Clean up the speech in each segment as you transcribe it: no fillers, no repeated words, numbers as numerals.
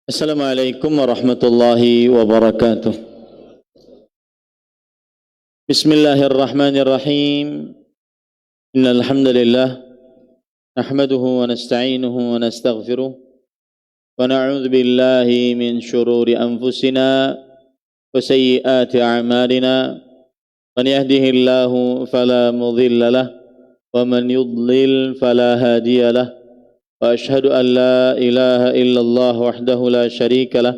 Assalamualaikum warahmatullahi wabarakatuh. Bismillahirrahmanirrahim. Innal hamdalillah nahmaduhu wa nasta'inuhu wa nastaghfiruh wa na'udzu billahi min shururi anfusina wa sayyiati a'malina. Man yahdihillahu fala mudilla lahu wa man yudlil fala hadiya lahu. Wa ashhadu an la ilaha illallah wahdahu la syarika lah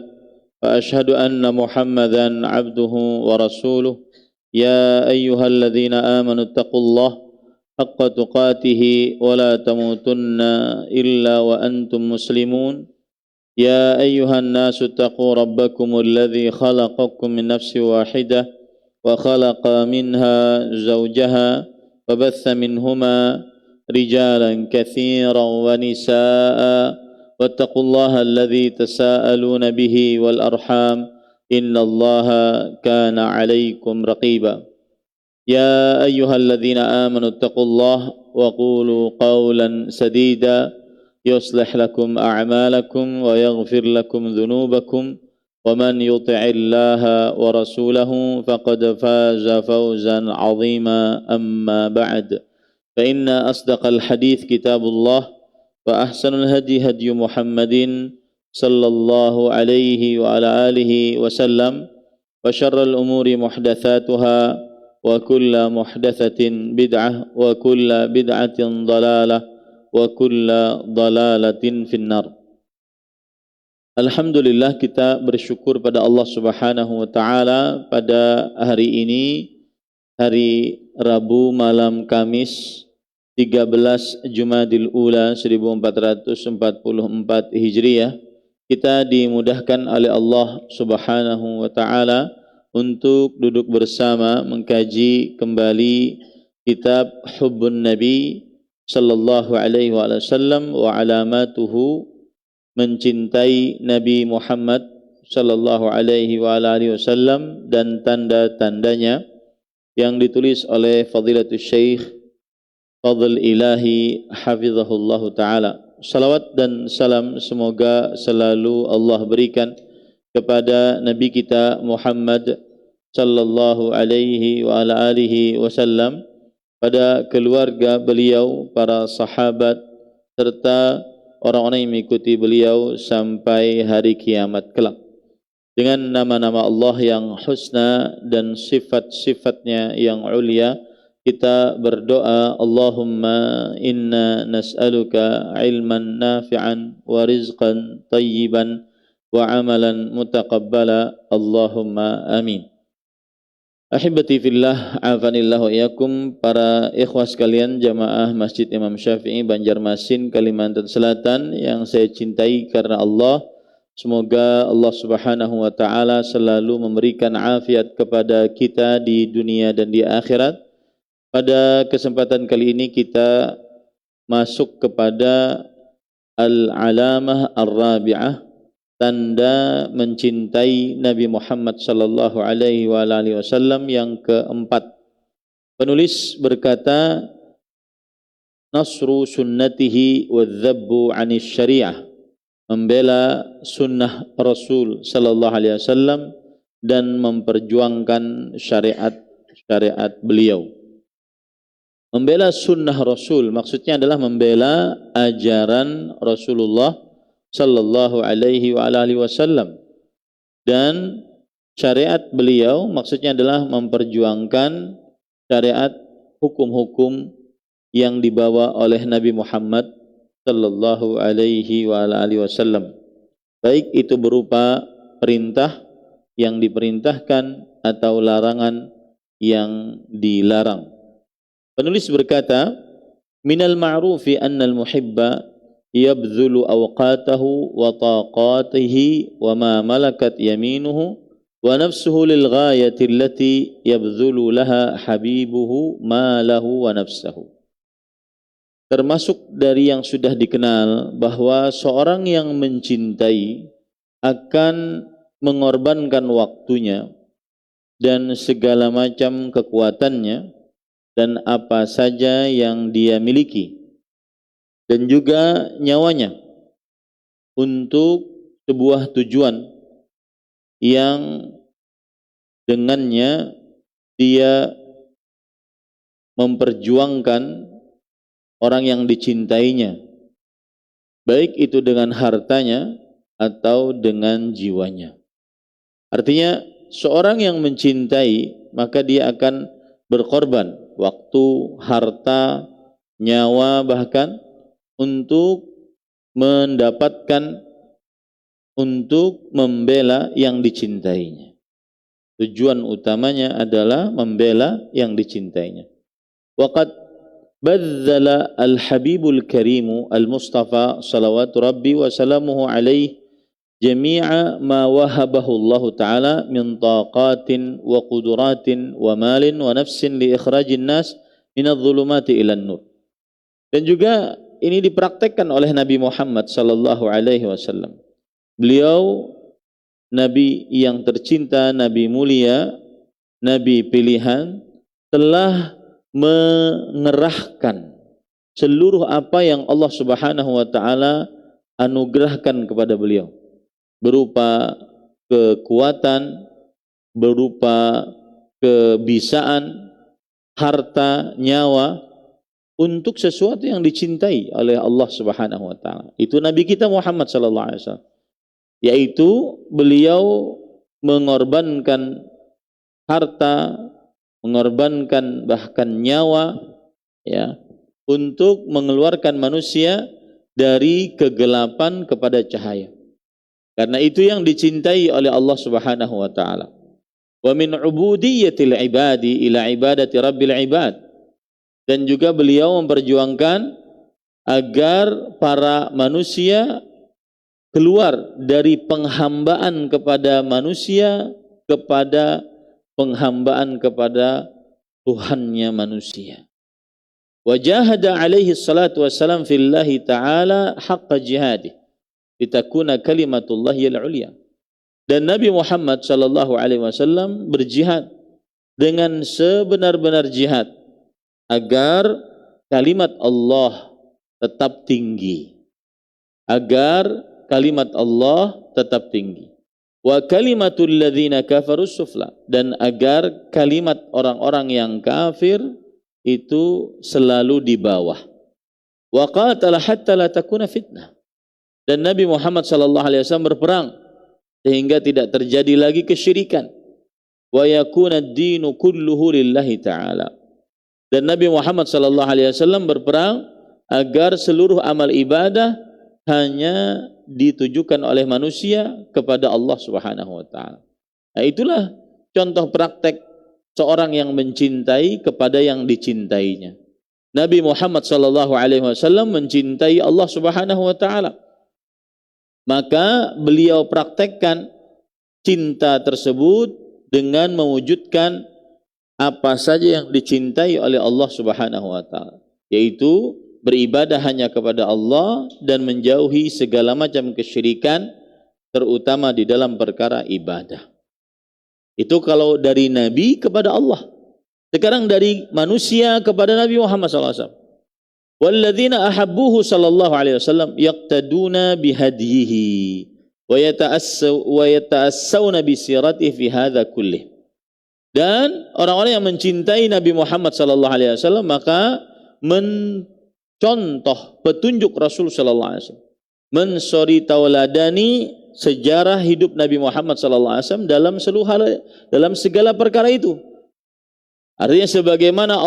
wa ashhadu anna Muhammadan abduhu wa rasuluh. Ya ayyuhalladzina amanu taqullaha haqqa tuqatih wa la tamutunna illa wa antum muslimun. Ya ayyuhan nasu taqu rabbakumul ladzi khalaqakum min nafsin wahidah wa khalaqa minha zawjaha wa batha minhuma رجالا كثيرا ونساء واتقوا الله الذي تساءلون به والأرحام إن الله كان عليكم رقيبا يا أيها الذين آمنوا اتقوا الله وقولوا قولا سديدا يصلح لكم أعمالكم ويغفر لكم ذنوبكم ومن يطع الله ورسوله فقد فاز فوزا عظيما أما بعد فإن أصدق الحديث كتاب الله وأحسن الهدي هدي محمد صلى الله عليه وعلى آله وسلم وشر الأمور محدثاتها وكل محدثة بدعة وكل بدعة ضلالة وكل ضلالة في النار. Alhamdulillah, kita bersyukur pada Allah Subhanahu wa taala pada hari ini, hari Rabu malam Kamis 13 Jumadil Ula 1444 Hijriah, kita dimudahkan oleh Allah Subhanahu wa taala untuk duduk bersama mengkaji kembali kitab Hubbun Nabi sallallahu alaihi wasallam wa alamatuhu, mencintai Nabi Muhammad sallallahu alaihi wasallam dan tanda-tandanya, yang ditulis oleh Fadilatul Syekh Fadl Ilahi Hafizahullah Ta'ala. Salawat dan salam semoga selalu Allah berikan kepada Nabi kita Muhammad sallallahu alaihi wa ala alihi wasallam, pada keluarga beliau, para sahabat, serta orang-orang yang mengikuti beliau sampai hari kiamat kelak. Dengan nama-nama Allah yang husna dan sifat-sifatnya yang ulia, kita berdoa, Allahumma inna nas'aluka ilman nafi'an wa rizqan tayyiban wa amalan mutaqabbala, Allahumma amin. Ahibati fillah, afanillah wa iyakum, para ikhwah sekalian jamaah Masjid Imam Syafi'i Banjarmasin, Kalimantan Selatan, yang saya cintai karena Allah. Semoga Allah Subhanahu wa taala selalu memberikan afiat kepada kita di dunia dan di akhirat. Pada kesempatan kali ini kita masuk kepada al-alamah ar-rabi'ah, tanda mencintai Nabi Muhammad sallallahu alaihi wasallam yang keempat. Penulis berkata, nasru sunnatihi wa dzabbu 'anis syariah, membela sunnah Rasul sallallahu alaihi wasallam dan memperjuangkan syariat beliau. Membela sunnah Rasul maksudnya adalah membela ajaran Rasulullah sallallahu alaihi wasallam, dan syariat beliau maksudnya adalah memperjuangkan syariat, hukum-hukum yang dibawa oleh Nabi Muhammad sallallahu alaihi wasallam, baik itu berupa perintah yang diperintahkan atau larangan yang dilarang. Penulis berkata, minal ma'rufi anna al-muhibba yabdhulu awqatahu wa taqatihi wa ma malakat yaminuhu wa nafsuhu lil ghayati allati yabdhulu laha habibuhu ma lahu wa nafsuhu. Termasuk dari yang sudah dikenal bahwa seorang yang mencintai akan mengorbankan waktunya dan segala macam kekuatannya dan apa saja yang dia miliki, dan juga nyawanya untuk sebuah tujuan yang dengannya dia memperjuangkan orang yang dicintainya, baik itu dengan hartanya atau dengan jiwanya. Artinya seorang yang mencintai maka dia akan berkorban waktu, harta, nyawa bahkan untuk mendapatkan, untuk membela yang dicintainya. Tujuan utamanya adalah membela yang dicintainya. Waqad badzala al-habibul karimu al-mustafa salawatu rabbi wa salamuhu alaih jami'a ma wahabahu Allah Ta'ala min taqatin wa quduratin wa malin wa nafsin li ikhrajin nas minadh dhulumati ilan nur. Dan juga ini dipraktekkan oleh Nabi Muhammad sallallahu alaihi wasallam. Beliau Nabi yang tercinta, Nabi mulia, Nabi pilihan, telah mengerahkan seluruh apa yang Allah Subhanahu wa taala anugerahkan kepada beliau, berupa kekuatan, berupa kebisaan, harta, nyawa, untuk sesuatu yang dicintai oleh Allah Subhanahu wa taala. Itu Nabi kita Muhammad sallallahu alaihi wasallam. Yaitu beliau mengorbankan harta, mengorbankan bahkan nyawa, ya, untuk mengeluarkan manusia dari kegelapan kepada cahaya. Karena itu yang dicintai oleh Allah Subhanahu wa taala. Wa min ubudiyyatil ibadi ila ibadati rabbil ibad. Dan juga beliau memperjuangkan agar para manusia keluar dari penghambaan kepada manusia kepada penghambaan kepada Tuhannya manusia. Wa jahada alaihi salatu wassalam fillahi ta'ala haqqa jihadih litakuna kalimatullahi al-ulya. Dan Nabi Muhammad sallallahu alaihi wasallam berjihad dengan sebenar-benar jihad agar kalimat Allah tetap tinggi, agar kalimat Allah tetap tinggi. Wa kalimatul ladzina kafarus sufla, dan agar kalimat orang-orang yang kafir itu selalu di bawah. Wa qatala hatta la takuna fitnah. Dan Nabi Muhammad sallallahu alaihi wasallam berperang sehingga tidak terjadi lagi kesyirikan. Wa yakuna ad-dinu kulluhu lillahi ta'ala. Dan Nabi Muhammad sallallahu alaihi wasallam berperang agar seluruh amal ibadah hanya ditujukan oleh manusia kepada Allah Subhanahu wa taala. Nah, itulah contoh praktek seorang yang mencintai kepada yang dicintainya. Nabi Muhammad sallallahu alaihi wasallam mencintai Allah Subhanahu wa taala. Maka beliau praktekkan cinta tersebut dengan mewujudkan apa saja yang dicintai oleh Allah Subhanahu wa taala, yaitu beribadah hanya kepada Allah dan menjauhi segala macam kesyirikan, terutama di dalam perkara ibadah. Itu kalau dari Nabi kepada Allah. Sekarang dari manusia kepada Nabi Muhammad SAW. Walladzina ahabbuhu sallallahu alaihi wasallam yaqtaduna bihadyihi wa yata'assawna bisiratihi fi hadha kullih. Dan orang-orang yang mencintai Nabi Muhammad sallallahu alaihi wasallam maka contoh petunjuk Rasul sallallahu alaihi wasallam, mensori tauladani sejarah hidup Nabi Muhammad sallallahu alaihi wasallam dalam seluruh hal, dalam segala perkara itu. Artinya sebagaimana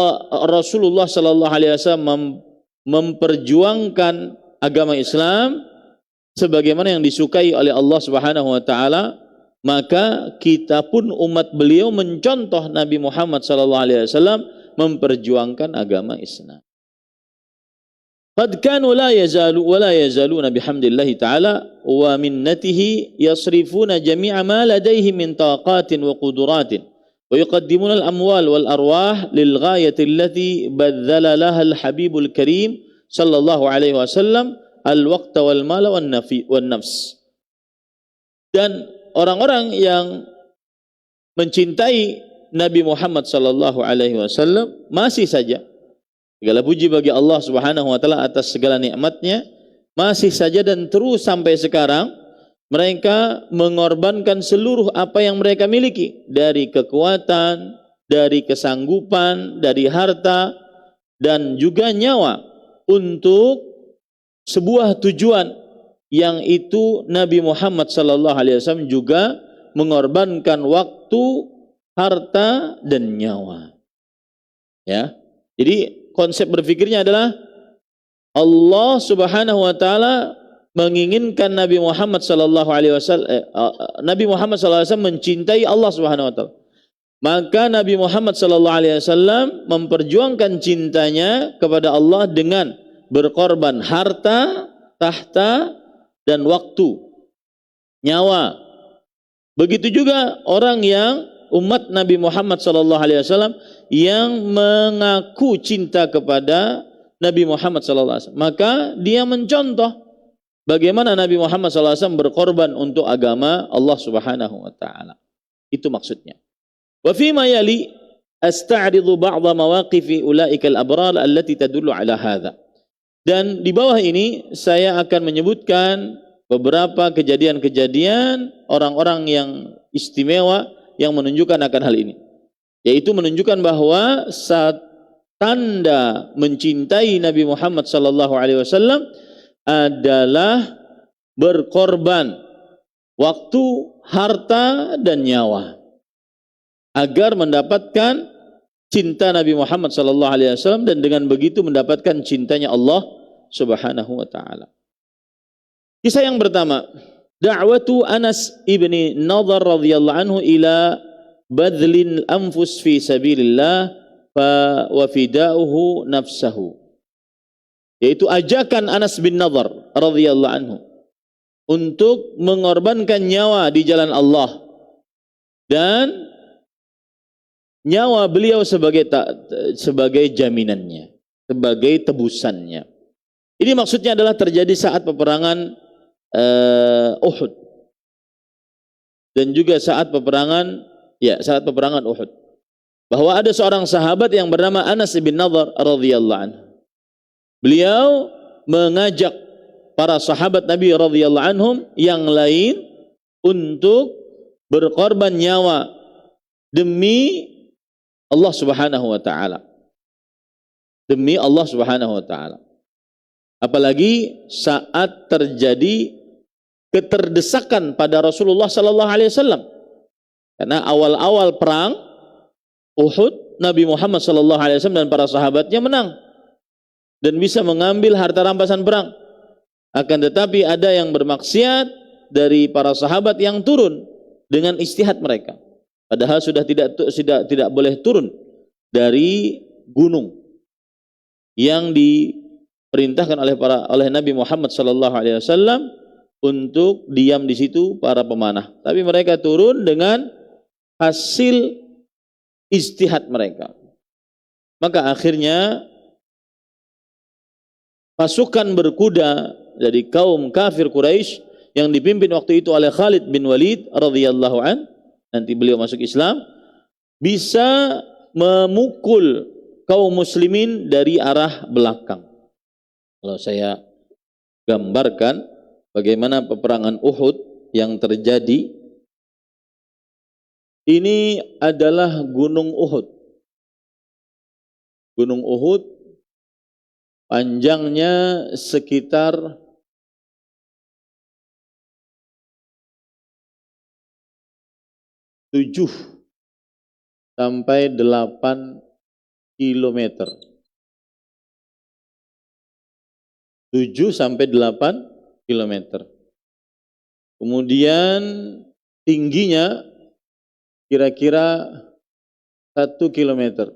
Rasulullah sallallahu alaihi wasallam memperjuangkan agama Islam sebagaimana yang disukai oleh Allah Subhanahu wa taala, maka kita pun umat beliau mencontoh Nabi Muhammad sallallahu alaihi wasallam memperjuangkan agama Islam. Qad kanu la yazaluna bihamdillahi ta'ala wa minnatihi yasrifuna jami'a ma ladayhim min taqatin wa quduratin wa yuqaddimuna al-amwal wal arwah lil ghayati allati badzala laha al-habibul karim sallallahu alaihi wasallam al-waqta wal mala wan nafs. Dan orang-orang yang mencintai Nabi Muhammad sallallahu alaihi wasallam masih saja, segala puji bagi Allah Subhanahu wa taala atas segala nikmatnya, masih saja dan terus sampai sekarang mereka mengorbankan seluruh apa yang mereka miliki, dari kekuatan, dari kesanggupan, dari harta, dan juga nyawa, untuk sebuah tujuan yang itu Nabi Muhammad sallallahu alaihi wasallam juga mengorbankan waktu, harta, dan nyawa. Ya. Jadi konsep berpikirnya adalah Allah Subhanahu wa taala menginginkan Nabi Muhammad sallallahu alaihi wasallam Nabi Muhammad sallallahu alaihi wasallam mencintai Allah Subhanahu wa taala. Maka Nabi Muhammad sallallahu alaihi wasallam memperjuangkan cintanya kepada Allah dengan berkorban harta, tahta, dan waktu, nyawa. Begitu juga orang yang umat Nabi Muhammad sallallahu alaihi wasallam yang mengaku cinta kepada Nabi Muhammad sallallahu alaihi wasallam, maka dia mencontoh bagaimana Nabi Muhammad sallallahu alaihi wasallam berkorban untuk agama Allah Subhanahu wa taala. Itu maksudnya. Wa fi ma yali asta'ridu ba'dha mawaqifi ulaika al-abrar allati tadullu ala hadha. Dan di bawah ini saya akan menyebutkan beberapa kejadian-kejadian orang-orang yang istimewa yang menunjukkan akan hal ini. Yaitu menunjukkan bahwa saat tanda mencintai Nabi Muhammad sallallahu alaihi wasallam adalah berkorban waktu, harta, dan nyawa agar mendapatkan cinta Nabi Muhammad sallallahu alaihi wasallam, dan dengan begitu mendapatkan cintanya Allah Subhanahu wa taala. Kisah yang pertama, da'watu Anas ibni Nadhr radhiyallahu anhu ila badlin anfus fi sabilillah wa fida'uhu nafsahu. Yaitu ajakan Anas bin Nadhr radhiyallahu anhu untuk mengorbankan nyawa di jalan Allah dan nyawa beliau sebagai jaminannya, sebagai tebusannya. Ini maksudnya adalah terjadi saat peperangan Uhud dan juga saat peperangan Uhud, bahwa ada seorang sahabat yang bernama Anas bin Nadhr radhiyallahu anhu. Beliau mengajak para sahabat Nabi radhiyallahu anhum yang lain untuk berkorban nyawa demi Allah Subhanahu wa taala. Demi Allah Subhanahu wa taala. Apalagi saat terjadi keterdesakan pada Rasulullah sallallahu alaihi wasallam. Karena awal-awal perang Uhud, Nabi Muhammad sallallahu alaihi wasallam dan para sahabatnya menang dan bisa mengambil harta rampasan perang. Akan tetapi ada yang bermaksiat dari para sahabat yang turun dengan ijtihad mereka. Padahal sudah tidak boleh turun dari gunung yang diperintahkan oleh Nabi Muhammad sallallahu alaihi wasallam untuk diam di situ para pemanah. Tapi mereka turun dengan hasil ijtihad mereka. Maka akhirnya pasukan berkuda dari kaum kafir Quraisy yang dipimpin waktu itu oleh Khalid bin Walid radhiyallahu an, nanti beliau masuk Islam, bisa memukul kaum muslimin dari arah belakang. Kalau saya gambarkan bagaimana peperangan Uhud yang terjadi, ini adalah Gunung Uhud. Gunung Uhud panjangnya sekitar 7 sampai 8 kilometer. 7 sampai 8 kilometer. Kemudian tingginya kira-kira 1 kilometer.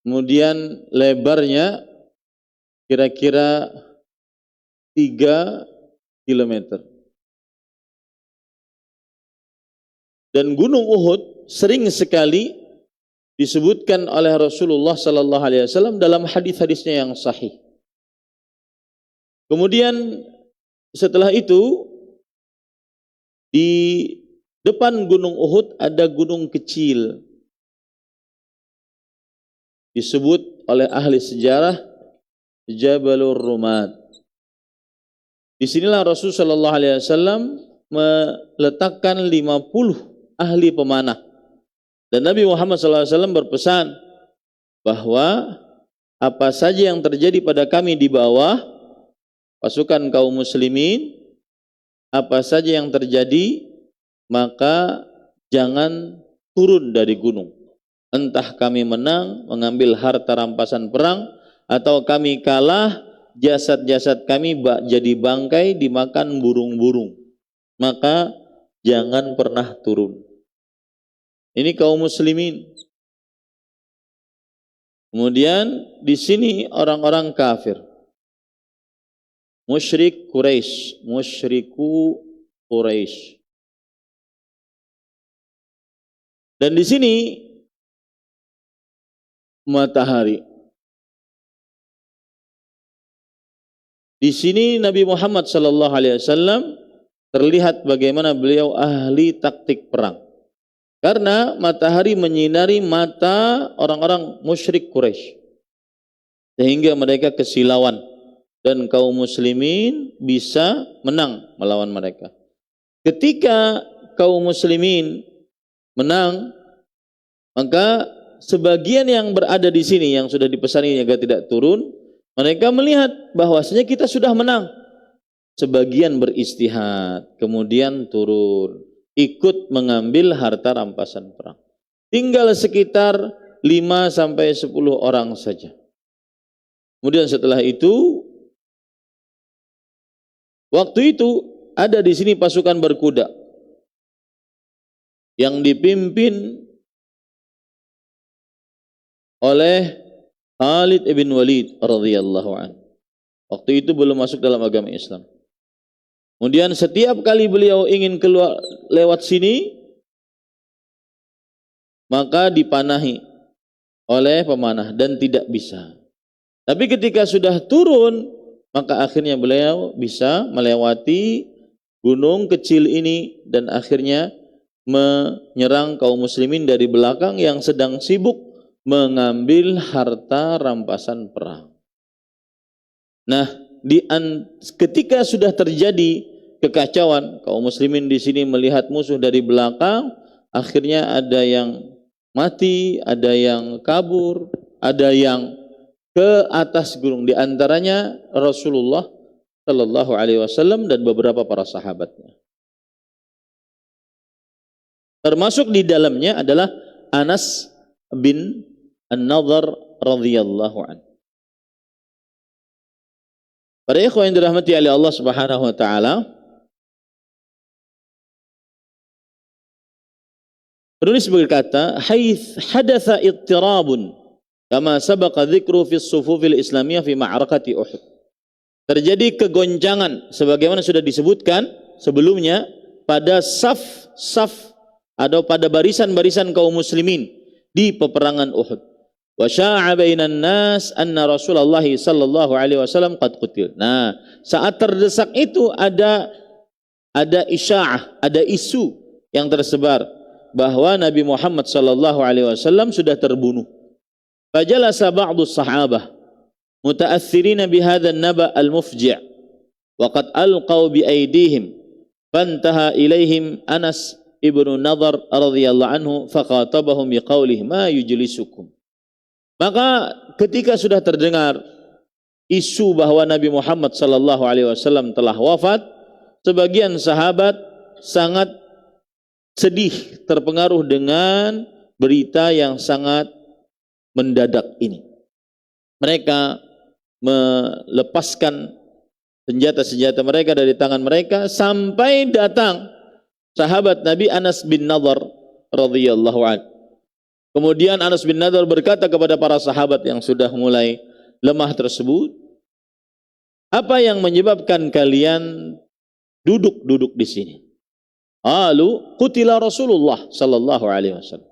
Kemudian lebarnya kira-kira 3 kilometer. Dan Gunung Uhud sering sekali disebutkan oleh Rasulullah sallallahu alaihi wasallam dalam hadis-hadisnya yang sahih. Kemudian setelah itu di depan Gunung Uhud ada gunung kecil, disebut oleh ahli sejarah Jabalur Rumat. Disinilah Rasul Shallallahu Alaihi Wasallam meletakkan 50 ahli pemanah. Dan Nabi Muhammad SAW berpesan bahwa apa saja yang terjadi pada kami di bawah pasukan kaum muslimin, apa saja yang terjadi, maka jangan turun dari gunung. Entah kami menang, mengambil harta rampasan perang, atau kami kalah, jasad-jasad kami jadi bangkai dimakan burung-burung. Maka jangan pernah turun. Ini kaum muslimin. Kemudian di sini orang-orang kafir. Musyriku Quraisy. Dan di sini matahari. Di sini Nabi Muhammad sallallahu alaihi wasallam terlihat bagaimana beliau ahli taktik perang. Karena matahari menyinari mata orang-orang musyrik Quraisy. Sehingga mereka kesilauan dan kaum muslimin bisa menang melawan mereka. Ketika kaum muslimin menang, maka sebagian yang berada di sini yang sudah dipesani agar tidak turun, mereka melihat bahwasanya kita sudah menang. Sebagian beristihad, kemudian turun, ikut mengambil harta rampasan perang. Tinggal sekitar 5-10 orang saja. Kemudian setelah itu, waktu itu ada di sini pasukan berkuda yang dipimpin oleh Khalid ibn Walid radhiyallahu anhu. Waktu itu belum masuk dalam agama Islam. Kemudian setiap kali beliau ingin keluar lewat sini, maka dipanahi oleh pemanah dan tidak bisa. Tapi ketika sudah turun, maka akhirnya beliau bisa melewati gunung kecil ini dan akhirnya menyerang kaum muslimin dari belakang yang sedang sibuk mengambil harta rampasan perang. Nah, ketika sudah terjadi kekacauan, kaum muslimin di sini melihat musuh dari belakang, akhirnya ada yang mati, ada yang kabur, ada yang ke atas gunung, di antaranya Rasulullah Shallallahu Alaihi Wasallam dan beberapa para sahabatnya. Termasuk di dalamnya adalah Anas bin An-Nadhr radhiyallahu anhu. Para ikhwan yang dirahmati oleh Allah Subhanahu wa taala, penulis berkata, "Haits hadatsa ittirabun kama sabaqa dzikru fi as-sufufil islamiyah fi ma'rakati Uhud." Terjadi kegoncangan sebagaimana sudah disebutkan sebelumnya pada saf-saf atau pada barisan-barisan kaum muslimin di peperangan Uhud. Wa sya'a bainan nas anna Rasulullah sallallahu alaihi wasallam qad qutil. Nah, saat terdesak itu ada isya'ah, ada isu yang tersebar bahwa Nabi Muhammad sallallahu alaihi wasallam sudah terbunuh. Fajalasa ba'du sahabah muta'athirina bihadha an-naba' al-mufji' wa qad alqaw bi aydihim fantaha ilaihim Anas ibnu Nadhr radhiyallahu anhu faqatabahum biqaulihi ma yujlisukum. Maka ketika sudah terdengar isu bahwa Nabi Muhammad sallallahu alaihi wasallam telah wafat, sebagian sahabat sangat sedih, terpengaruh dengan berita yang sangat mendadak ini. Mereka melepaskan senjata-senjata mereka dari tangan mereka sampai datang sahabat Nabi Anas bin Nadhr radhiyallahu anhu. Kemudian Anas bin Nadhr berkata kepada para sahabat yang sudah mulai lemah tersebut, apa yang menyebabkan kalian duduk di sini? Alu qutila Rasulullah sallallahu alaihi wasallam.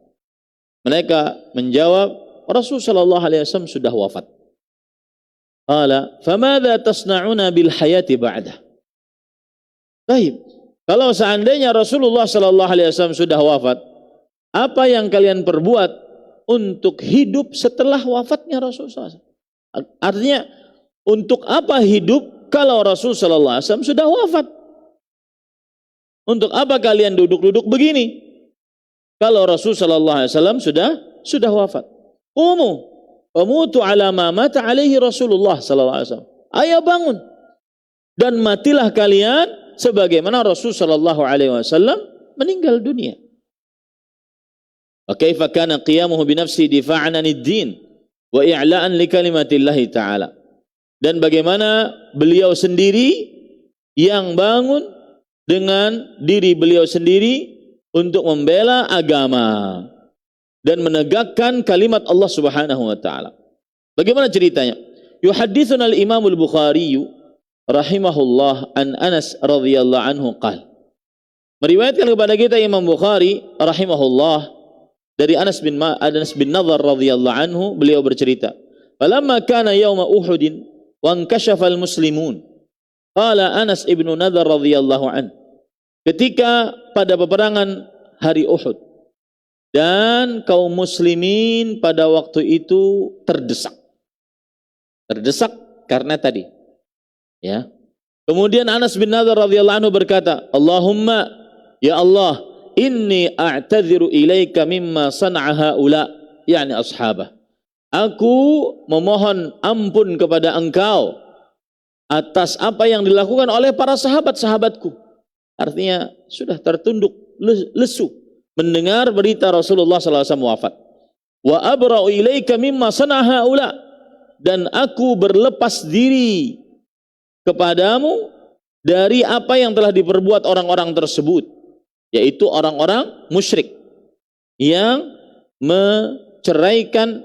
Mereka menjawab, Rasul sallallahu alaihi wasallam sudah wafat. Qala, famadza tasna'una bil hayati ba'dah? Baik, kalau seandainya Rasulullah sallallahu alaihi wasallam sudah wafat, apa yang kalian perbuat untuk hidup setelah wafatnya Rasulullah SAW? Artinya, untuk apa hidup kalau Rasul sallallahu alaihi wasallam sudah wafat? Untuk apa kalian duduk-duduk begini? Kalau Rasul sallallahu alaihi wasallam sudah wafat. Umutu ala ma mata alaihi Rasulullah sallallahu alaihi wasallam. Ayo bangun dan matilah kalian sebagaimana Rasul sallallahu alaihi wasallam meninggal dunia. Wa kaifa kana qiyamuhu bi nafsi difa'an 'anid din wa i'la'an li kalimatillahi ta'ala. Dan bagaimana beliau sendiri yang bangun dengan diri beliau sendiri untuk membela agama dan menegakkan kalimat Allah Subhanahu wa taala. Bagaimana ceritanya? Yuhaddithuna al-Imam al-Bukhari rahimahullah an Anas radhiyallahu anhu qala. Meriwayatkan kepada kita Imam Bukhari rahimahullah dari Anas bin Nadhr radhiyallahu anhu, beliau bercerita, "Falamma kana yauma Uhud wa inkashafa al-muslimun." Qala Anas ibnu Nadhr radhiyallahu anhu, ketika pada peperangan hari Uhud dan kaum muslimin pada waktu itu terdesak karena tadi, ya. Kemudian Anas bin Nadhr radhiyallahu anhu berkata, "Allahumma, ya Allah, inni a'tadziru ilaika mimma sana'a haula," yakni ashabah. Aku memohon ampun kepada engkau atas apa yang dilakukan oleh para sahabat-sahabatku. Artinya sudah tertunduk lesu mendengar berita Rasulullah SAW wafat. Wa abra'u ilaika mimma sana'a haula, dan aku berlepas diri kepadamu dari apa yang telah diperbuat orang-orang tersebut, yaitu orang-orang musyrik yang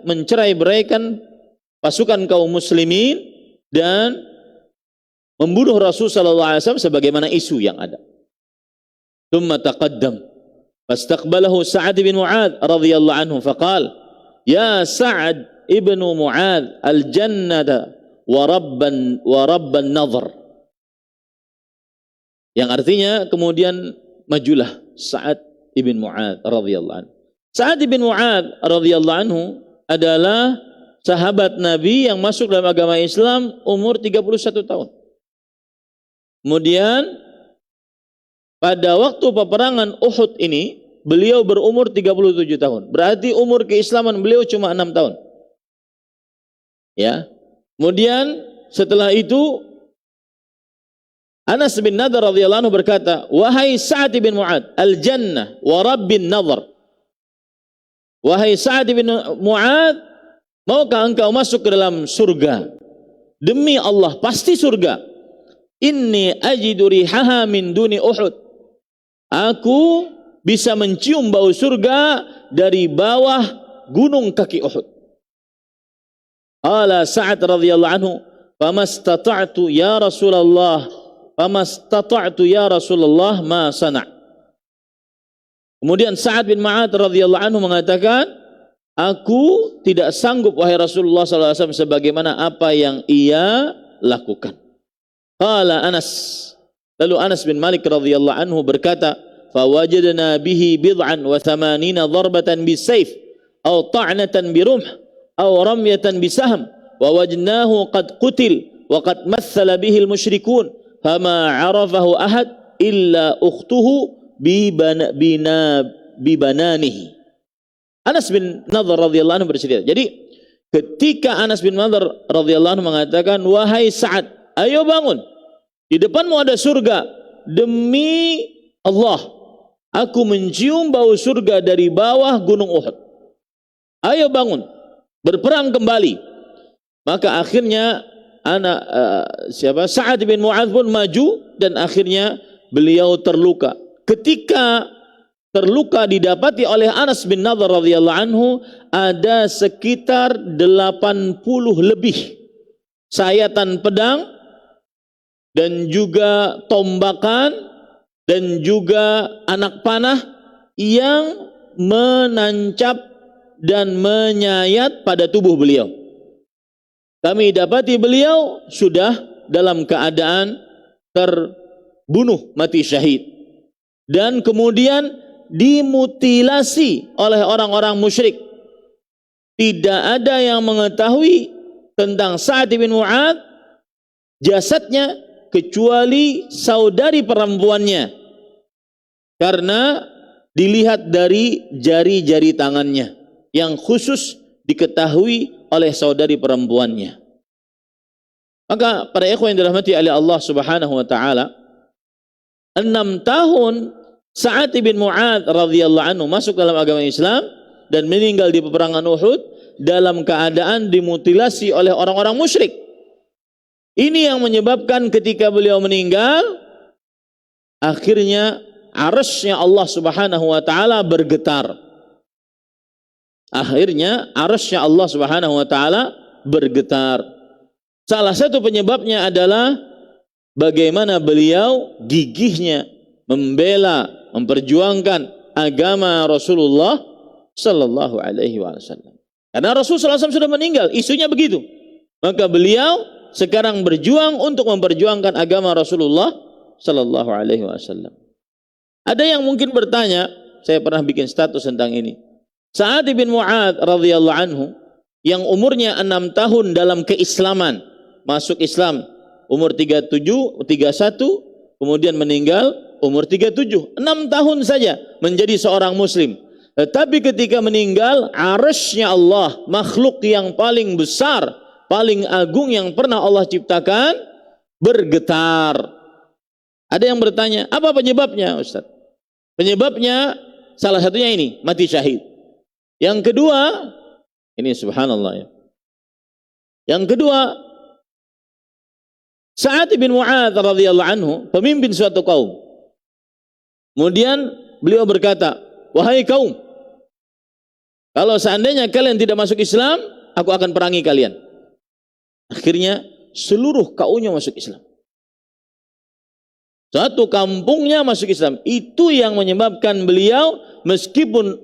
mencerai-beraikan pasukan kaum muslimin dan membunuh Rasul sallallahu alaihi wasallam sebagaimana isu yang ada. Thumma taqaddam fastaqbalahu Sa'ad bin Mu'adz radhiyallahu anhu faqala, "Ya Sa'ad ibn Mu'adz, al-jannata wa rabban nadhr." Yang artinya kemudian majulah Sa'ad ibn Mu'adz radhiyallahu anhu. Sa'ad ibn Mu'adz radhiyallahu anhu adalah sahabat Nabi yang masuk dalam agama Islam umur 31 tahun. Kemudian pada waktu peperangan Uhud ini beliau berumur 37 tahun. Berarti umur keislaman beliau cuma 6 tahun. Ya. Kemudian setelah itu Anas bin Nadhr radhiyallahu anhu berkata, "Wahai Sa'ad bin Mu'adz, al-jannah wa rabbin nadhr." Wahai Sa'ad bin Mu'adz, maukah engkau masuk ke dalam surga? Demi Allah, pasti surga. Inni ajidu rihaha min duni Uhud. Aku bisa mencium bau surga dari bawah gunung kaki Uhud. Qala Sa'ad radhiyallahu anhu, "Famastata'tu ya Rasulullah, ma sana'." Kemudian Sa'ad bin Mu'adz radhiyallahu anhu mengatakan, "Aku tidak sanggup wahai Rasulullah sallallahu alaihi wasallam sebagaimana apa yang ia lakukan." Qala Anas, lalu Anas bin Malik radhiyallahu anhu berkata, "Fawajadna bihi bid'an wa thamanina darbatan bisayf aw ta'natan birumh aw ramyatan bisahm wa wajadnahu qad qutil wa qad mathala bihi al-musyrikun fama 'arafahu ahad illa ukhtuhu bibananihi." Anas bin Nadhr radhiyallahu anhu bercerita. Jadi ketika Anas bin Nadhr radhiyallahu anhu mengatakan, "Wahai Sa'ad, ayo bangun. Di depanmu ada surga. Demi Allah, aku mencium bau surga dari bawah gunung Uhud. Ayo bangun, berperang kembali." Maka akhirnya Sa'ad bin Mu'adz pun maju dan akhirnya beliau terluka. Ketika terluka didapati oleh Anas bin Nadhr radhiyallahu anhu ada sekitar 80 lebih sayatan pedang dan juga tombakan dan juga anak panah yang menancap dan menyayat pada tubuh beliau. Kami dapati beliau sudah dalam keadaan terbunuh mati syahid dan kemudian dimutilasi oleh orang-orang musyrik. Tidak ada yang mengetahui tentang Sa'ad bin Mu'adz jasadnya kecuali saudari perempuannya, karena dilihat dari jari-jari tangannya yang khusus diketahui oleh saudari perempuannya. Maka para ikhwan yang dirahmati oleh Allah Subhanahu wa taala, 6 tahun Sa'ad bin Mu'adz radhiyallahu anhu masuk dalam agama Islam dan meninggal di peperangan Uhud dalam keadaan dimutilasi oleh orang-orang musyrik. Ini yang menyebabkan ketika beliau meninggal, akhirnya arasy-Nya Allah Subhanahu wa taala bergetar. Akhirnya arasy-Nya Allah Subhanahu wa taala bergetar. Salah satu penyebabnya adalah bagaimana beliau gigihnya membela, memperjuangkan agama Rasulullah sallallahu alaihi wasallam. Karena Rasulullah SAW sudah meninggal, isunya begitu. Maka beliau sekarang berjuang untuk memperjuangkan agama Rasulullah sallallahu alaihi wasallam. Ada yang mungkin bertanya, saya pernah bikin status tentang ini. Sa'ad bin Mu'adz radhiyallahu anhu yang umurnya 6 tahun dalam keislaman, masuk Islam umur 31, kemudian meninggal umur 37, 6 tahun saja menjadi seorang muslim. Tetapi ketika meninggal, arasy-Nya Allah, makhluk yang paling besar, paling agung yang pernah Allah ciptakan, bergetar. Ada yang bertanya, apa penyebabnya Ustaz? Penyebabnya salah satunya ini, mati syahid. Yang kedua, ini subhanallah ya. Yang kedua, Sa'ad bin Mu'adz radhiyallahu anhu pemimpin suatu kaum. Kemudian beliau berkata, wahai kaum, kalau seandainya kalian tidak masuk Islam, aku akan perangi kalian. Akhirnya seluruh kaumnya masuk Islam. Satu kampungnya masuk Islam. Itu yang menyebabkan beliau meskipun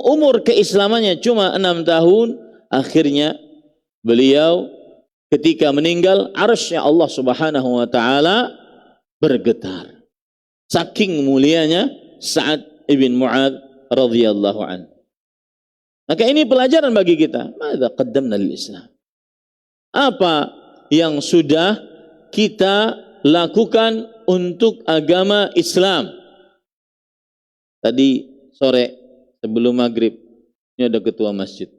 umur keislamannya cuma 6 tahun, akhirnya beliau ketika meninggal arasy-Nya Allah Subhanahu wa taala bergetar. Saking mulianya Sa'ad bin Mu'adz radhiyallahu anhu. Maka ini pelajaran bagi kita. Madza qaddamna lil Islam? Apa yang sudah kita lakukan untuk agama Islam? Tadi sore sebelum maghrib ini ada ketua masjid.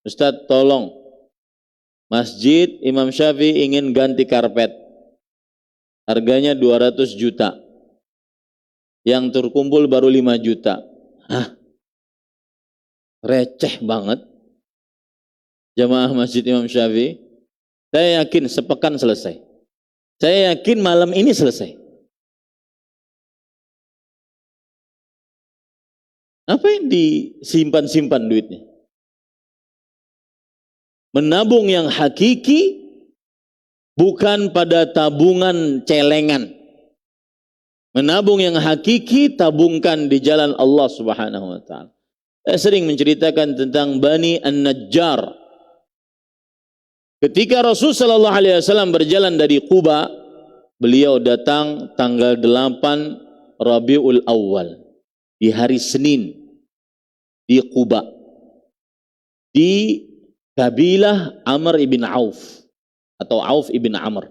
Ustaz, tolong Masjid Imam Syafi'i ingin ganti karpet. Harganya 200 juta. Yang terkumpul baru 5 juta. Hah? Receh banget. Jamaah Masjid Imam Syafi'i. Saya yakin sepekan selesai. Saya yakin malam ini selesai. Apa yang disimpan-simpan duitnya? Menabung yang hakiki, bukan pada tabungan celengan. Menabung yang hakiki, tabungkan di jalan Allah Subhanahu wa taala. Saya sering menceritakan tentang Bani An-Najjar. Ketika Rasul sallallahu alaihi wasallam berjalan dari Quba, beliau datang tanggal 8 Rabiul Awal di hari Senin di Quba, di kabilah Amr ibn Auf atau Auf ibn Amr.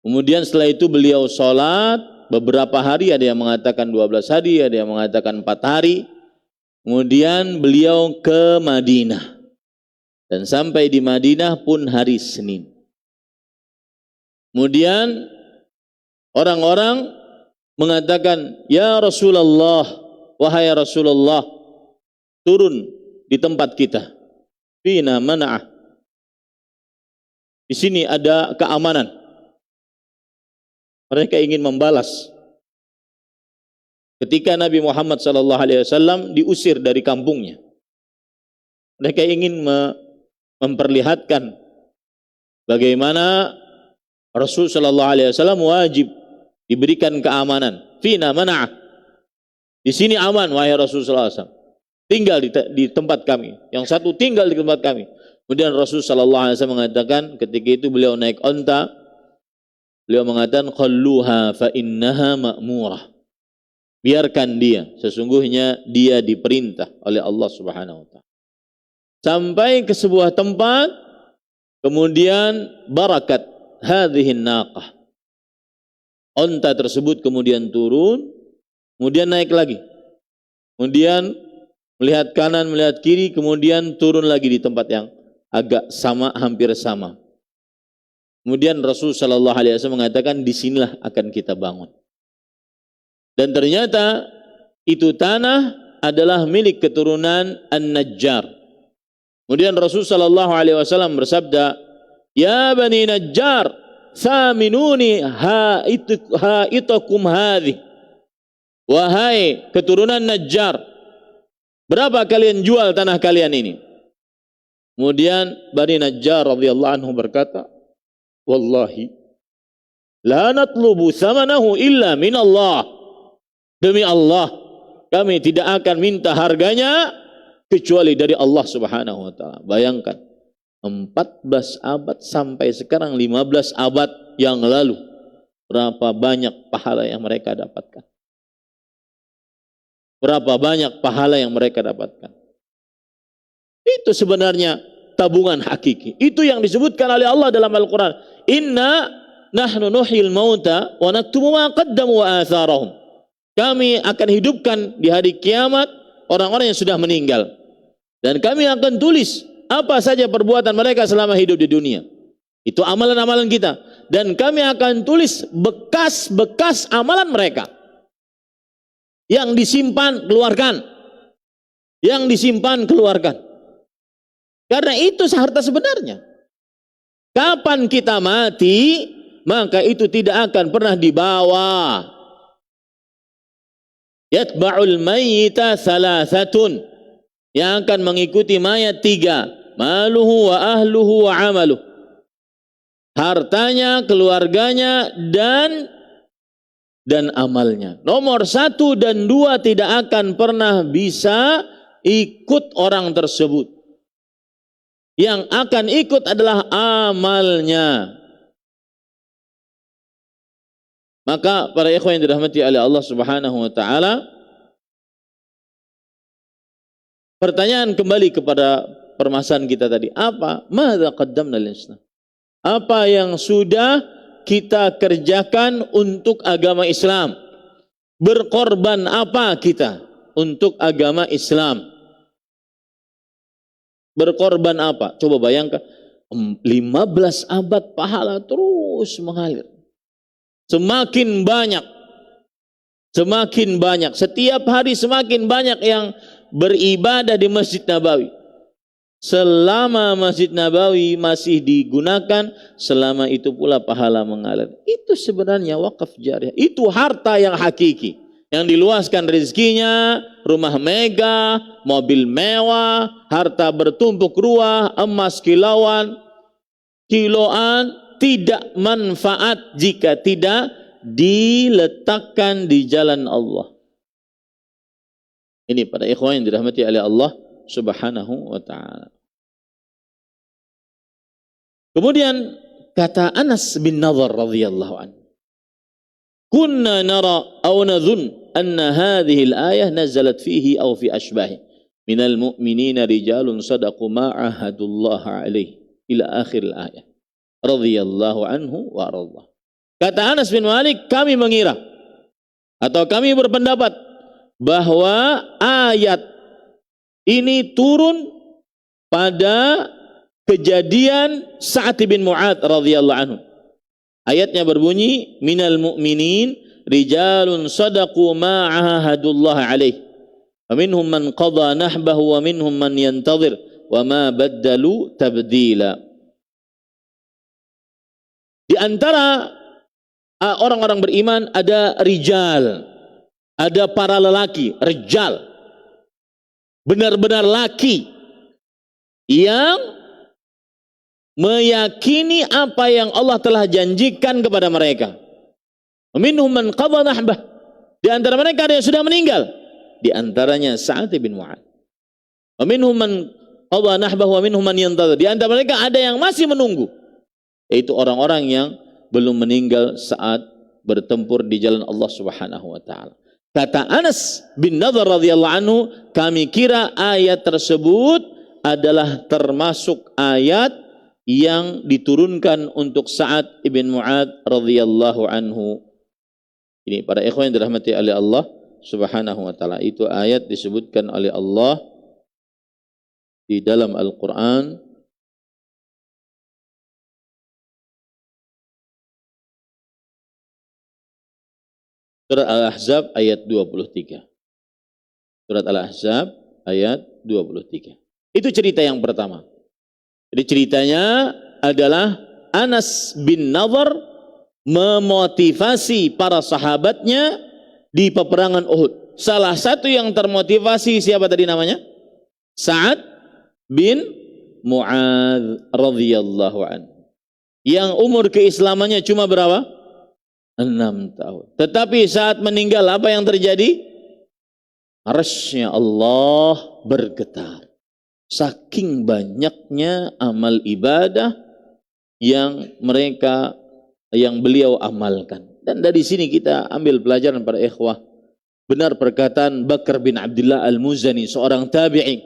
Kemudian setelah itu beliau sholat beberapa hari, ada yang mengatakan 12 hari, ada yang mengatakan 4 hari. Kemudian beliau ke Madinah. Dan sampai di Madinah pun hari Senin. Kemudian orang-orang mengatakan, ya Rasulullah, wahai Rasulullah, turun di tempat kita. Fina mana'ah. Di sini ada keamanan. Mereka ingin membalas ketika Nabi Muhammad SAW diusir dari kampungnya. Mereka ingin memperlihatkan bagaimana Rasul SAW wajib diberikan keamanan. Fina mana'ah. Di sini aman, wahai Rasul SAW. Tinggal di tempat kami. Yang satu tinggal di tempat kami. Kemudian Rasul SAW mengatakan, ketika itu beliau naik onta, beliau mengatakan, khalluha fa innaha ma'murah. Biarkan dia, sesungguhnya dia diperintah oleh Allah Subhanahu wa taala. Sampai ke sebuah tempat, kemudian barakat hadhihi naqah. Onta tersebut kemudian turun, kemudian naik lagi. Kemudian melihat kanan, melihat kiri, kemudian turun lagi di tempat yang agak sama, hampir sama. Kemudian Rasul sallallahu alaihi wasallam mengatakan, disinilah akan kita bangun. Dan ternyata itu tanah adalah milik keturunan An-Najjar. Kemudian Rasul sallallahu alaihi wasallam bersabda, "Ya Bani Najjar, thaminuni haitakum hadhi." Wahai keturunan Najjar, berapa kalian jual tanah kalian ini? Kemudian Bani Najjar radhiyallahu anhu berkata, "Wallahi la natlubu thamanahu illa min Allah." Demi Allah, kami tidak akan minta harganya kecuali dari Allah Subhanahu wa taala. Bayangkan, 14 abad sampai sekarang 15 abad yang lalu, berapa banyak pahala yang mereka dapatkan. Berapa banyak pahala yang mereka dapatkan. Itu sebenarnya tabungan hakiki. Itu yang disebutkan oleh Allah dalam Al-Quran. Inna nahnu nuhyil mauta wa naktubu ma qaddamu wa atharahum. Kami akan hidupkan di hari kiamat orang-orang yang sudah meninggal. Dan kami akan tulis apa saja perbuatan mereka selama hidup di dunia. Itu amalan-amalan kita. Dan kami akan tulis bekas-bekas amalan mereka. Yang disimpan, keluarkan. Yang disimpan, keluarkan. Karena itu harta sebenarnya. Kapan kita mati, maka itu tidak akan pernah dibawa. Yatba'ul mayyita thalathatun, yang akan mengikuti mayat 3, maluhu wa ahluhu wa amaluh, hartanya, keluarganya, dan amalnya. Nomor 1 dan 2 tidak akan pernah bisa ikut orang tersebut. Yang akan ikut adalah amalnya. Maka para ikhwan yang dirahmati oleh Allah Subhanahu wa taala, pertanyaan kembali kepada permasalahan kita tadi, apa? Madza qaddamna lil-Islam? Apa yang sudah kita kerjakan untuk agama Islam? Berkorban apa kita untuk agama Islam? Berkorban apa? Coba bayangkan, 15 abad pahala terus mengalir. Semakin banyak. Setiap hari semakin banyak yang beribadah di Masjid Nabawi. Selama Masjid Nabawi masih digunakan, selama itu pula pahala mengalir. Itu sebenarnya wakaf jariah. Itu harta yang hakiki. Yang diluaskan rezekinya, rumah mega, mobil mewah, harta bertumpuk ruah, emas kiloan, tidak manfaat jika tidak diletakkan di jalan Allah. Ini para ikhwan yang dirahmati oleh Allah Subhanahu wa ta'ala. Kemudian kata Anas bin Nadhr radhiyallahu anhu, kunna nara aw nadhun anna hadhihi al-ayah nazalat fihi aw fi ashbahi minal mu'minina rijalun sadaqu ma ahadullah alaihi ila akhir al-ayah radhiyallahu anhu wa radha. Kata Anas bin Malik, kami mengira atau kami berpendapat bahwa ayat ini turun pada kejadian Sa'ad bin Mu'adz radhiyallahu anhu. Ayatnya berbunyi, minal mu'minin rijalun sadaqu ma ahadullah alaihi wa minhum man qadha nahbahu wa minhum man yantazir wa ma baddalu tabdila. Di antara orang-orang beriman ada rijal, ada para lelaki, rijal, benar-benar laki yang meyakini apa yang Allah telah janjikan kepada mereka. Minhum man qadha nahbah, di antara mereka ada yang sudah meninggal, di antaranya Sa'ad bin Mu'adz. Minhum man qadha nahbah wa minhum man yantazir, di antara mereka ada yang masih menunggu, yaitu orang-orang yang belum meninggal saat bertempur di jalan Allah Subhanahu wa taala. Kata Anas bin Nadhr radhiyallahu anhu, kami kira ayat tersebut adalah termasuk ayat yang diturunkan untuk Sa'ad ibn Mu'adz radhiyallahu anhu. Ini para ikhwan yang dirahmati oleh Allah Subhanahu wa taala. Itu ayat disebutkan oleh Allah di dalam Al-Qur'an Surat Al-Ahzab ayat 23. Surat Al-Ahzab ayat 23. Itu cerita yang pertama. Jadi ceritanya adalah Anas bin Nadhr memotivasi para sahabatnya di peperangan Uhud. Salah satu yang termotivasi siapa tadi namanya? Sa'ad bin Mu'adz radhiyallahu anhu. Yang umur keislamannya cuma berapa? 6 tahun. Tetapi saat meninggal apa yang terjadi? Arsy-Nya Allah bergetar. Saking banyaknya amal ibadah yang beliau amalkan. Dan dari sini kita ambil pelajaran para ikhwah. Benar perkataan Bakar bin Abdullah Al-Muzani, seorang tabi'i.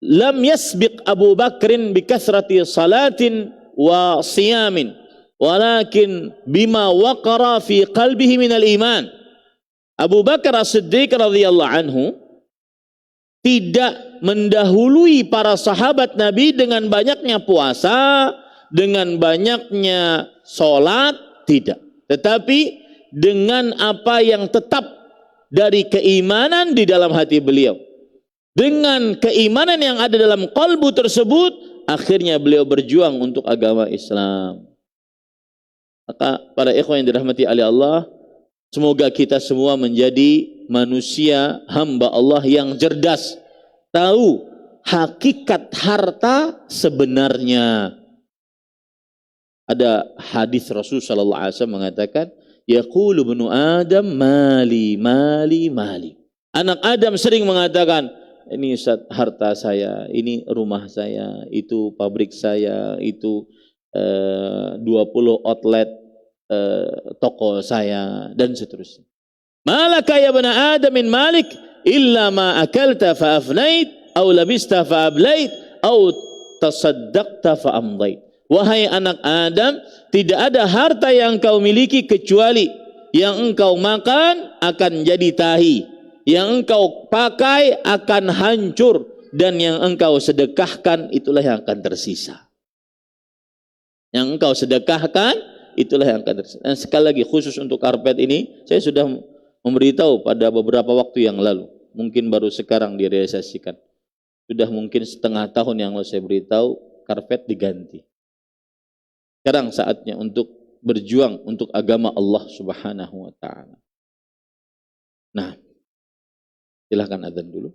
Lam yasbiq Abu Bakrin bi kathrati salatin wa siyamin, walakin bima waqara fi qalbihi minal iman. Abu Bakar As-Siddiq radhiyallahu anhu tidak mendahului para sahabat Nabi dengan banyaknya puasa, dengan banyaknya sholat, tidak. Tetapi dengan apa yang tetap dari keimanan di dalam hati beliau. Dengan keimanan yang ada dalam qalbu tersebut, akhirnya beliau berjuang untuk agama Islam. Maka para ikhwan yang dirahmati oleh Allah, semoga kita semua menjadi manusia hamba Allah yang cerdas, tahu hakikat harta sebenarnya. Ada hadis Rasul sallallahu alaihi wasallam mengatakan, yaqulu ibnu Adam mali mali mali. Anak Adam sering mengatakan, ini harta saya, ini rumah saya, itu pabrik saya, itu 20 outlet toko saya, dan seterusnya. Malaka ya bana Adam min malik illa ma akalta fa afnait au labista fa ablait au tasaddaqta fa amdait. Wahai anak Adam, tidak ada harta yang kau miliki kecuali yang engkau makan akan jadi tahi, yang engkau pakai akan hancur, dan yang engkau sedekahkan itulah yang akan tersisa. Yang engkau sedekahkan itulah yang akan tersisa. Dan sekali lagi khusus untuk karpet ini, saya sudah memberitahu pada beberapa waktu yang lalu. Mungkin baru sekarang direalisasikan. Sudah mungkin setengah tahun yang lalu saya beritahu, karpet diganti. Sekarang saatnya untuk berjuang untuk agama Allah Subhanahu wa ta'ala. Nah, silahkan adzan dulu.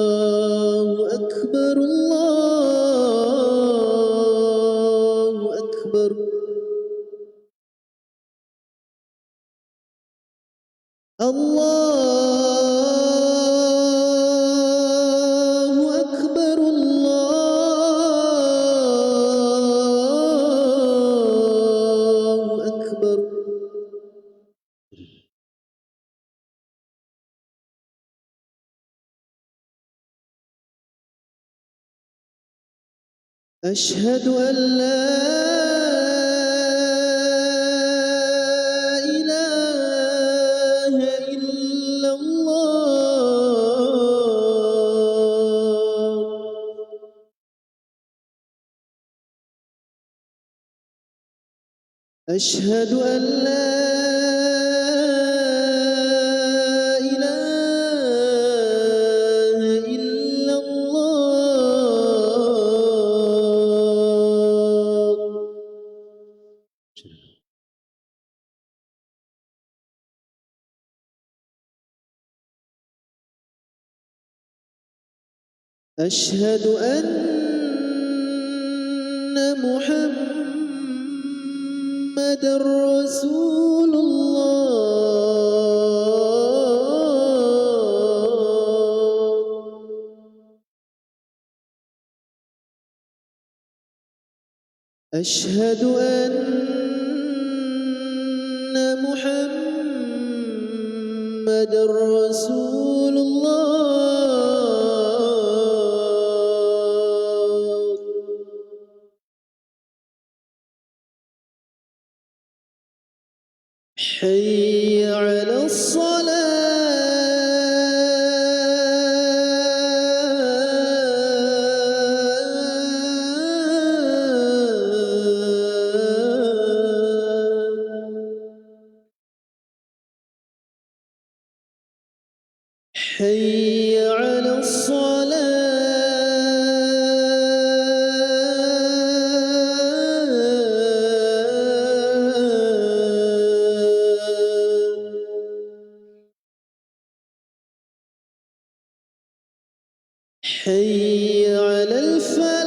Allahu Akbar, Allahu Akbar. Allahu Akbar, Allahu Akbar. أشهد أن لا إله إلا الله. أشهد أن لا إله إلا الله. أشهد أن محمدًا رسول الله أشهد أن محمدًا رسول الله حي على الصلاة حي على الصلاة حي على الفلاح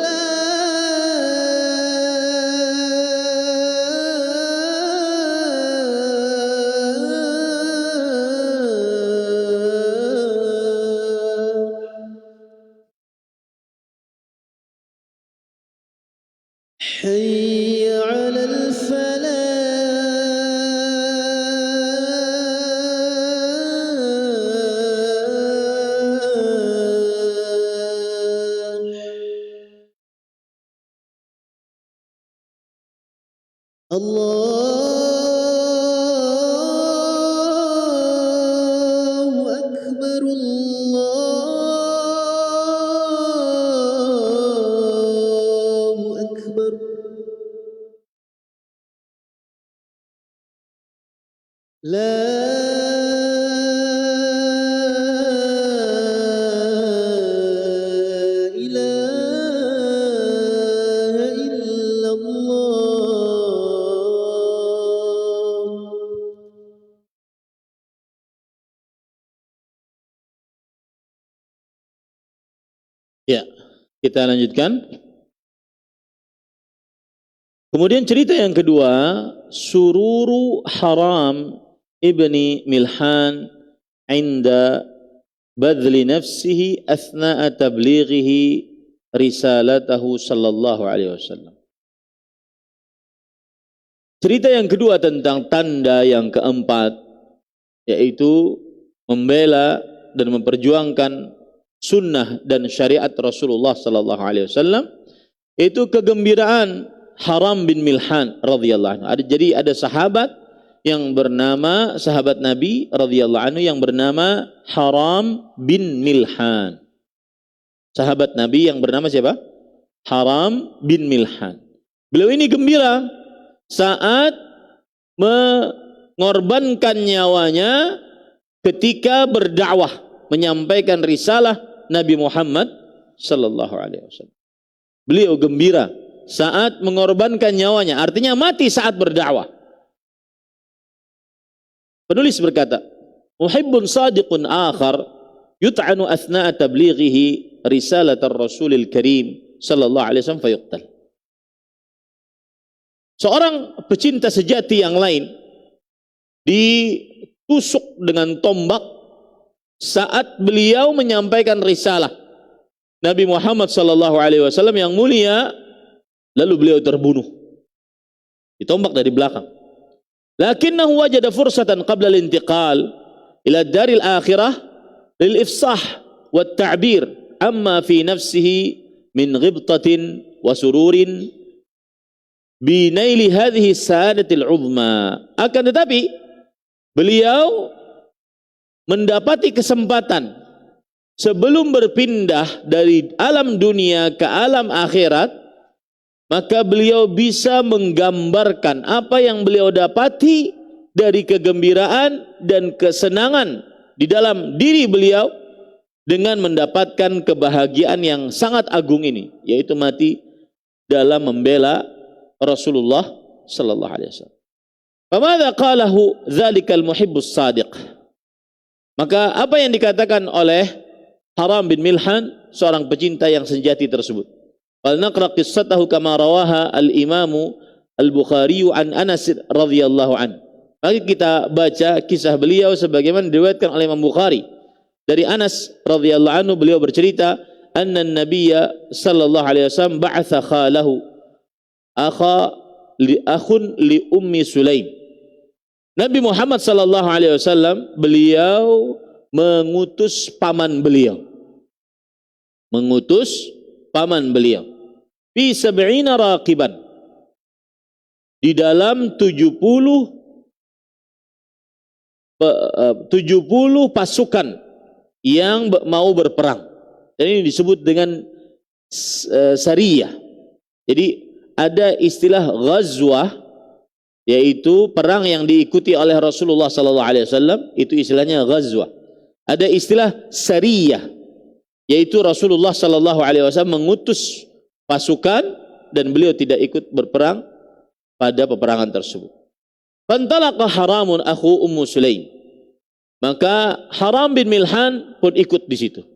حي على الفلاح الله أكبر الله أكبر لا إله إلا الله Ya, kita lanjutkan. Kemudian cerita yang kedua, sururu Haram ibni Milhan inda badli nafsihi athna'a tablighihi risalatahu sallallahu alaihi wasallam. Cerita yang kedua tentang tanda yang keempat, yaitu membela dan memperjuangkan sunnah dan syariat Rasulullah sallallahu alaihi wasallam, itu kegembiraan Haram bin Milhan radhiyallahu anhu. Jadi ada sahabat yang bernama, sahabat Nabi radhiyallahu anhu yang bernama Haram bin Milhan. Sahabat Nabi yang bernama siapa? Haram bin Milhan. Beliau ini gembira saat mengorbankan nyawanya ketika berdakwah, menyampaikan risalah Nabi Muhammad sallallahu alaihi wasallam. Beliau gembira saat mengorbankan nyawanya, artinya mati saat berdakwah. Penulis berkata, "Muhibbun sadiqun akhar yut'anu athna'a tablighihi risalat ar-rasulil karim sallallahu alaihi wasallam fayuqtal." Seorang pecinta sejati yang lain ditusuk dengan tombak saat beliau menyampaikan risalah Nabi Muhammad sallallahu alaihi wasallam yang mulia, lalu beliau terbunuh, ditombak dari belakang. Lakinnahu wajada fursatan qabla al-intiqal ila daril akhirah lil ifsah wa ta'bir amma fi nafsihi min ghibtatin wa sururin bi naili hadhihi sa'adatil uzma. Akan tetapi beliau mendapati kesempatan sebelum berpindah dari alam dunia ke alam akhirat, maka beliau bisa menggambarkan apa yang beliau dapati dari kegembiraan dan kesenangan di dalam diri beliau dengan mendapatkan kebahagiaan yang sangat agung ini, yaitu mati dalam membela Rasulullah sallallahu alaihi wasallam. Famadza qalahu dzalikal muhibbus shadiq? Maka apa yang dikatakan oleh Haram bin Milhan, seorang pecinta yang sejati tersebut? Fal naqra qissatahu kama rawaha al-Imam Al-Bukhari an Anas radhiyallahu an. Mari kita baca kisah beliau sebagaimana diriwayatkan oleh Imam Bukhari. Dari Anas radhiyallahu anhu, beliau bercerita, anna an-nabiyya sallallahu alaihi wasallam ba'atha khalahu akhun li ummi Sulaim. Nabi Muhammad sallallahu alaihi wasallam beliau mengutus paman beliau. Fi sab'ina raqiban, di dalam 70 pasukan yang mau berperang. Dan ini disebut dengan sariyah. Jadi ada istilah ghazwah, yaitu perang yang diikuti oleh Rasulullah sallallahu alaihi wasallam, itu istilahnya ghazwah. Ada istilah sariyah, yaitu Rasulullah sallallahu alaihi wasallam mengutus pasukan dan beliau tidak ikut berperang pada peperangan tersebut. Fantalaqa Haramun akhu Ummu Sulaim, maka Haram bin Milhan pun ikut di situ.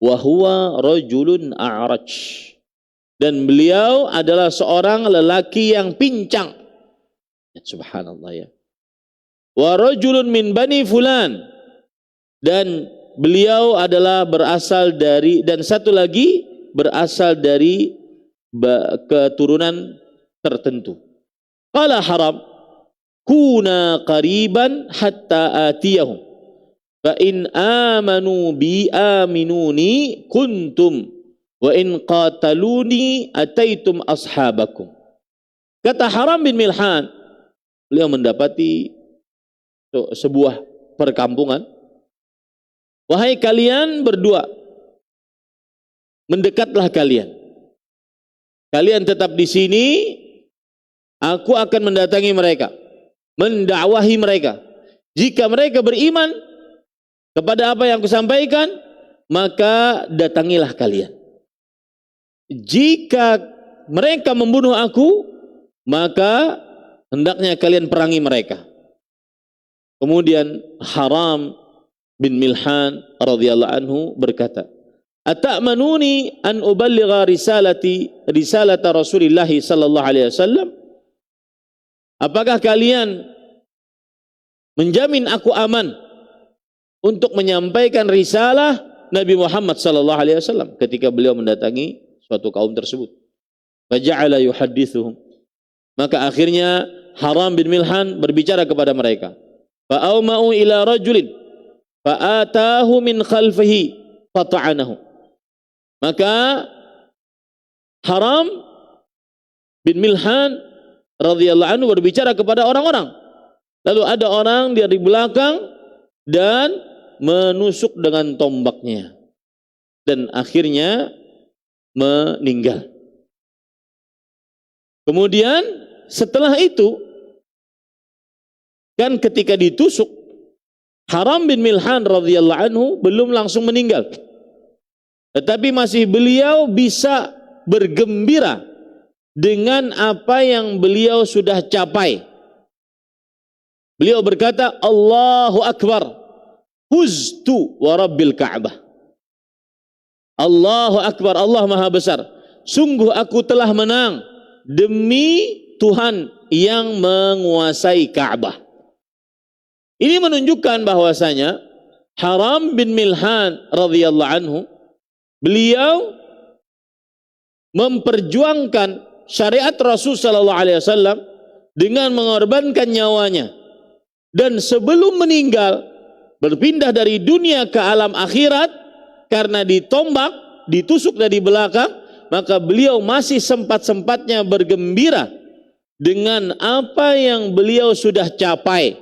Wa huwa rajulun a'raj, dan beliau adalah seorang lelaki yang pincang. Subhanallah ya. Wa rajulun min bani fulan, dan beliau adalah berasal dari, dan satu lagi berasal dari keturunan tertentu. Qala Haram, kuna qariban hatta atiyahum, fa in amanu bi aminuni kuntum, wa in qataluni ataitum ashabakum. Kata Haram bin Milhan, beliau mendapati sebuah perkampungan. Wahai kalian berdua, mendekatlah kalian. Kalian tetap di sini, aku akan mendatangi mereka, mendakwahi mereka. Jika mereka beriman kepada apa yang aku sampaikan, maka datangilah kalian. Jika mereka membunuh aku, maka hendaknya kalian perangi mereka. Kemudian Haram bin Milhan radhiyallahu anhu berkata, "Ata'manuni an uballigha risalata Rasulillah sallallahu alaihi wasallam?" Apakah kalian menjamin aku aman untuk menyampaikan risalah Nabi Muhammad sallallahu alaihi wasallam ketika beliau mendatangi suatu kaum tersebut? Faja'ala yuhaddithuhum, maka akhirnya Haram bin Milhan berbicara kepada mereka. Fa'auma'u ila rajulin fa'atahu min khalfihi fata'anahu. Maka Haram bin Milhan radhiyallahu anhu berbicara kepada orang-orang. Lalu ada orang dari belakang dan menusuk dengan tombaknya, dan akhirnya meninggal. Kemudian setelah itu, kan ketika ditusuk, Haram bin Milhan radhiyallahu anhu belum langsung meninggal, tetapi masih beliau bisa bergembira dengan apa yang beliau sudah capai. Beliau berkata, Allahu Akbar, huztu wa rabbil Ka'bah. Allahu Akbar, Allah Maha Besar, sungguh aku telah menang demi Tuhan yang menguasai Ka'bah. Ini menunjukkan bahwasanya Haram bin Milhan radhiyallahu anhu, beliau memperjuangkan syariat Rasul sallallahu alaihi wasallam dengan mengorbankan nyawanya, dan sebelum meninggal berpindah dari dunia ke alam akhirat karena ditombak, ditusuk dari belakang, maka beliau masih sempat-sempatnya bergembira dengan apa yang beliau sudah capai.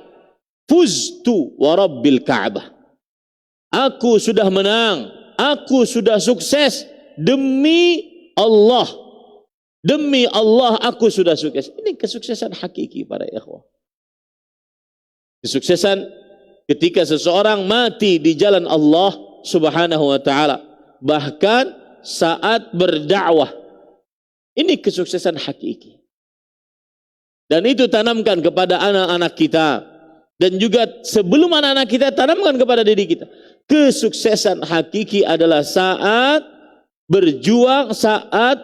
Fuztu wa rabbil Ka'bah, aku sudah menang, aku sudah sukses demi Allah. Demi Allah aku sudah sukses. Ini kesuksesan hakiki para ikhwah. Kesuksesan ketika seseorang mati di jalan Allah Subhanahu wa taala, bahkan saat berdakwah. Ini kesuksesan hakiki. Dan itu tanamkan kepada anak-anak kita, dan juga sebelum anak-anak kita, tanamkan kepada diri kita. Kesuksesan hakiki adalah saat berjuang, saat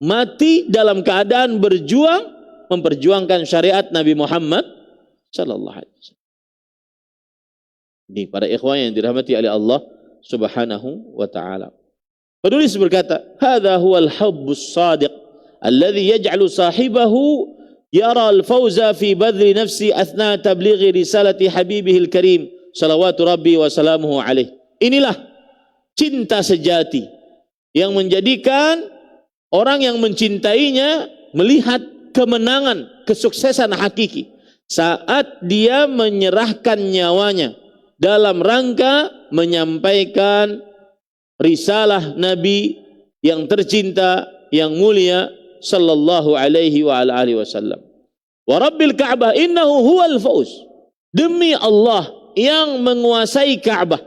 mati dalam keadaan berjuang memperjuangkan syariat Nabi Muhammad sallallahu alaihi wasallam. Ini para ikhwan yang dirahmati oleh Allah Subhanahu wa taala. Penulis berkata, "Hadza huwal hubbus shadiq alladhi yaj'alu sahibahu yara al-fawza fi badli nafsi athna tablighi risalati habibihil karim salawatu rabbi wa salamuhu alaih." Inilah cinta sejati yang menjadikan orang yang mencintainya melihat kemenangan, kesuksesan hakiki saat dia menyerahkan nyawanya dalam rangka menyampaikan risalah Nabi yang tercinta, yang mulia sallallahu alaihi wa ala alihi wasallam. Wa rabbil Ka'bah innahu huwal fauz. Demi Allah yang menguasai Ka'bah,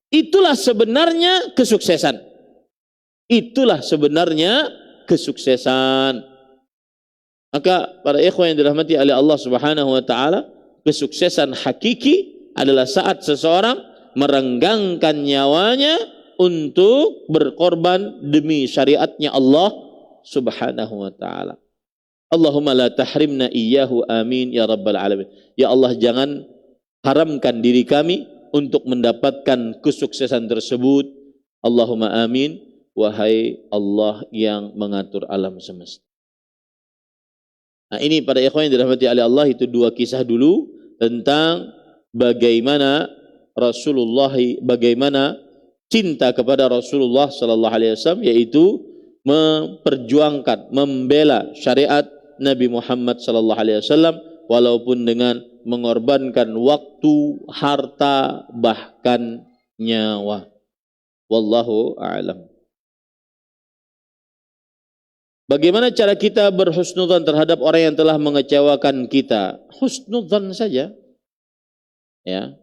itulah sebenarnya kesuksesan. Itulah sebenarnya kesuksesan. Maka para ikhwan yang dirahmati oleh Allah Subhanahu wa taala, kesuksesan hakiki adalah saat seseorang merenggangkan nyawanya untuk berkorban demi syariatnya Allah Subhanahu wa taala. Allahumma la tahrimna iyyahu amin ya rabbal alamin. Ya Allah, jangan haramkan diri kami untuk mendapatkan kesuksesan tersebut. Allahumma amin, wahai Allah yang mengatur alam semesta. Nah, ini para ikhwan yang dirahmati oleh Allah, itu dua kisah dulu tentang bagaimana cinta kepada Rasulullah sallallahu alaihi wasallam, yaitu memperjuangkan, membela syariat Nabi Muhammad sallallahu alaihi wasallam walaupun dengan mengorbankan waktu, harta, bahkan nyawa. Wallahu a'lam. Bagaimana cara kita berhusnudzan terhadap orang yang telah mengecewakan kita? Husnudzan saja. Ya,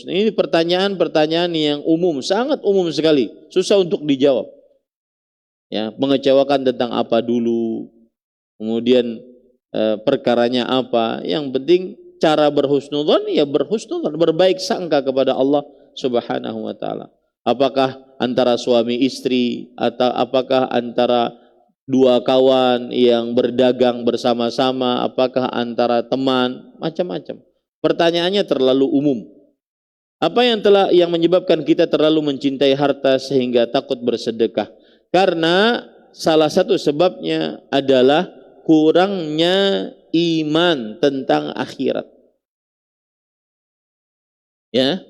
ini pertanyaan-pertanyaan yang umum, sangat umum sekali, susah untuk dijawab. Ya, mengecewakan tentang apa dulu, kemudian perkaranya apa. Yang penting cara berhusnudzan, ya berhusnudzan, berbaik sangka kepada Allah Subhanahu wa taala. Apakah antara suami istri, atau apakah antara dua kawan yang berdagang bersama-sama, apakah antara teman, macam-macam. Pertanyaannya terlalu umum. Apa yang menyebabkan kita terlalu mencintai harta sehingga takut bersedekah? Karena salah satu sebabnya adalah kurangnya iman tentang akhirat. Ya,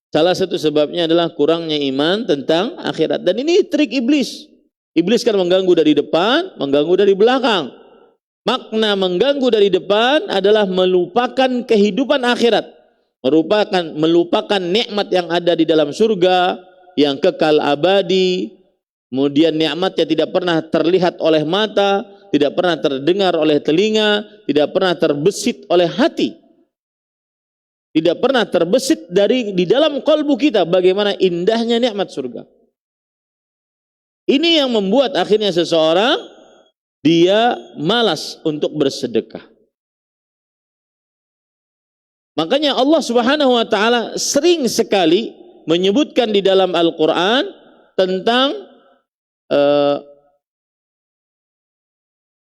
salah satu sebabnya adalah kurangnya iman tentang akhirat. Dan ini trik iblis. Iblis kan mengganggu dari depan, mengganggu dari belakang. Makna mengganggu dari depan adalah melupakan kehidupan akhirat, melupakan nikmat yang ada di dalam surga yang kekal abadi. Kemudian nikmatnya tidak pernah terlihat oleh mata, tidak pernah terdengar oleh telinga, tidak pernah terbesit oleh hati, tidak pernah terbesit di dalam kalbu kita bagaimana indahnya nikmat surga. Ini yang membuat akhirnya seseorang dia malas untuk bersedekah. Makanya Allah Subhanahu wa taala sering sekali menyebutkan di dalam Al-Qur'an tentang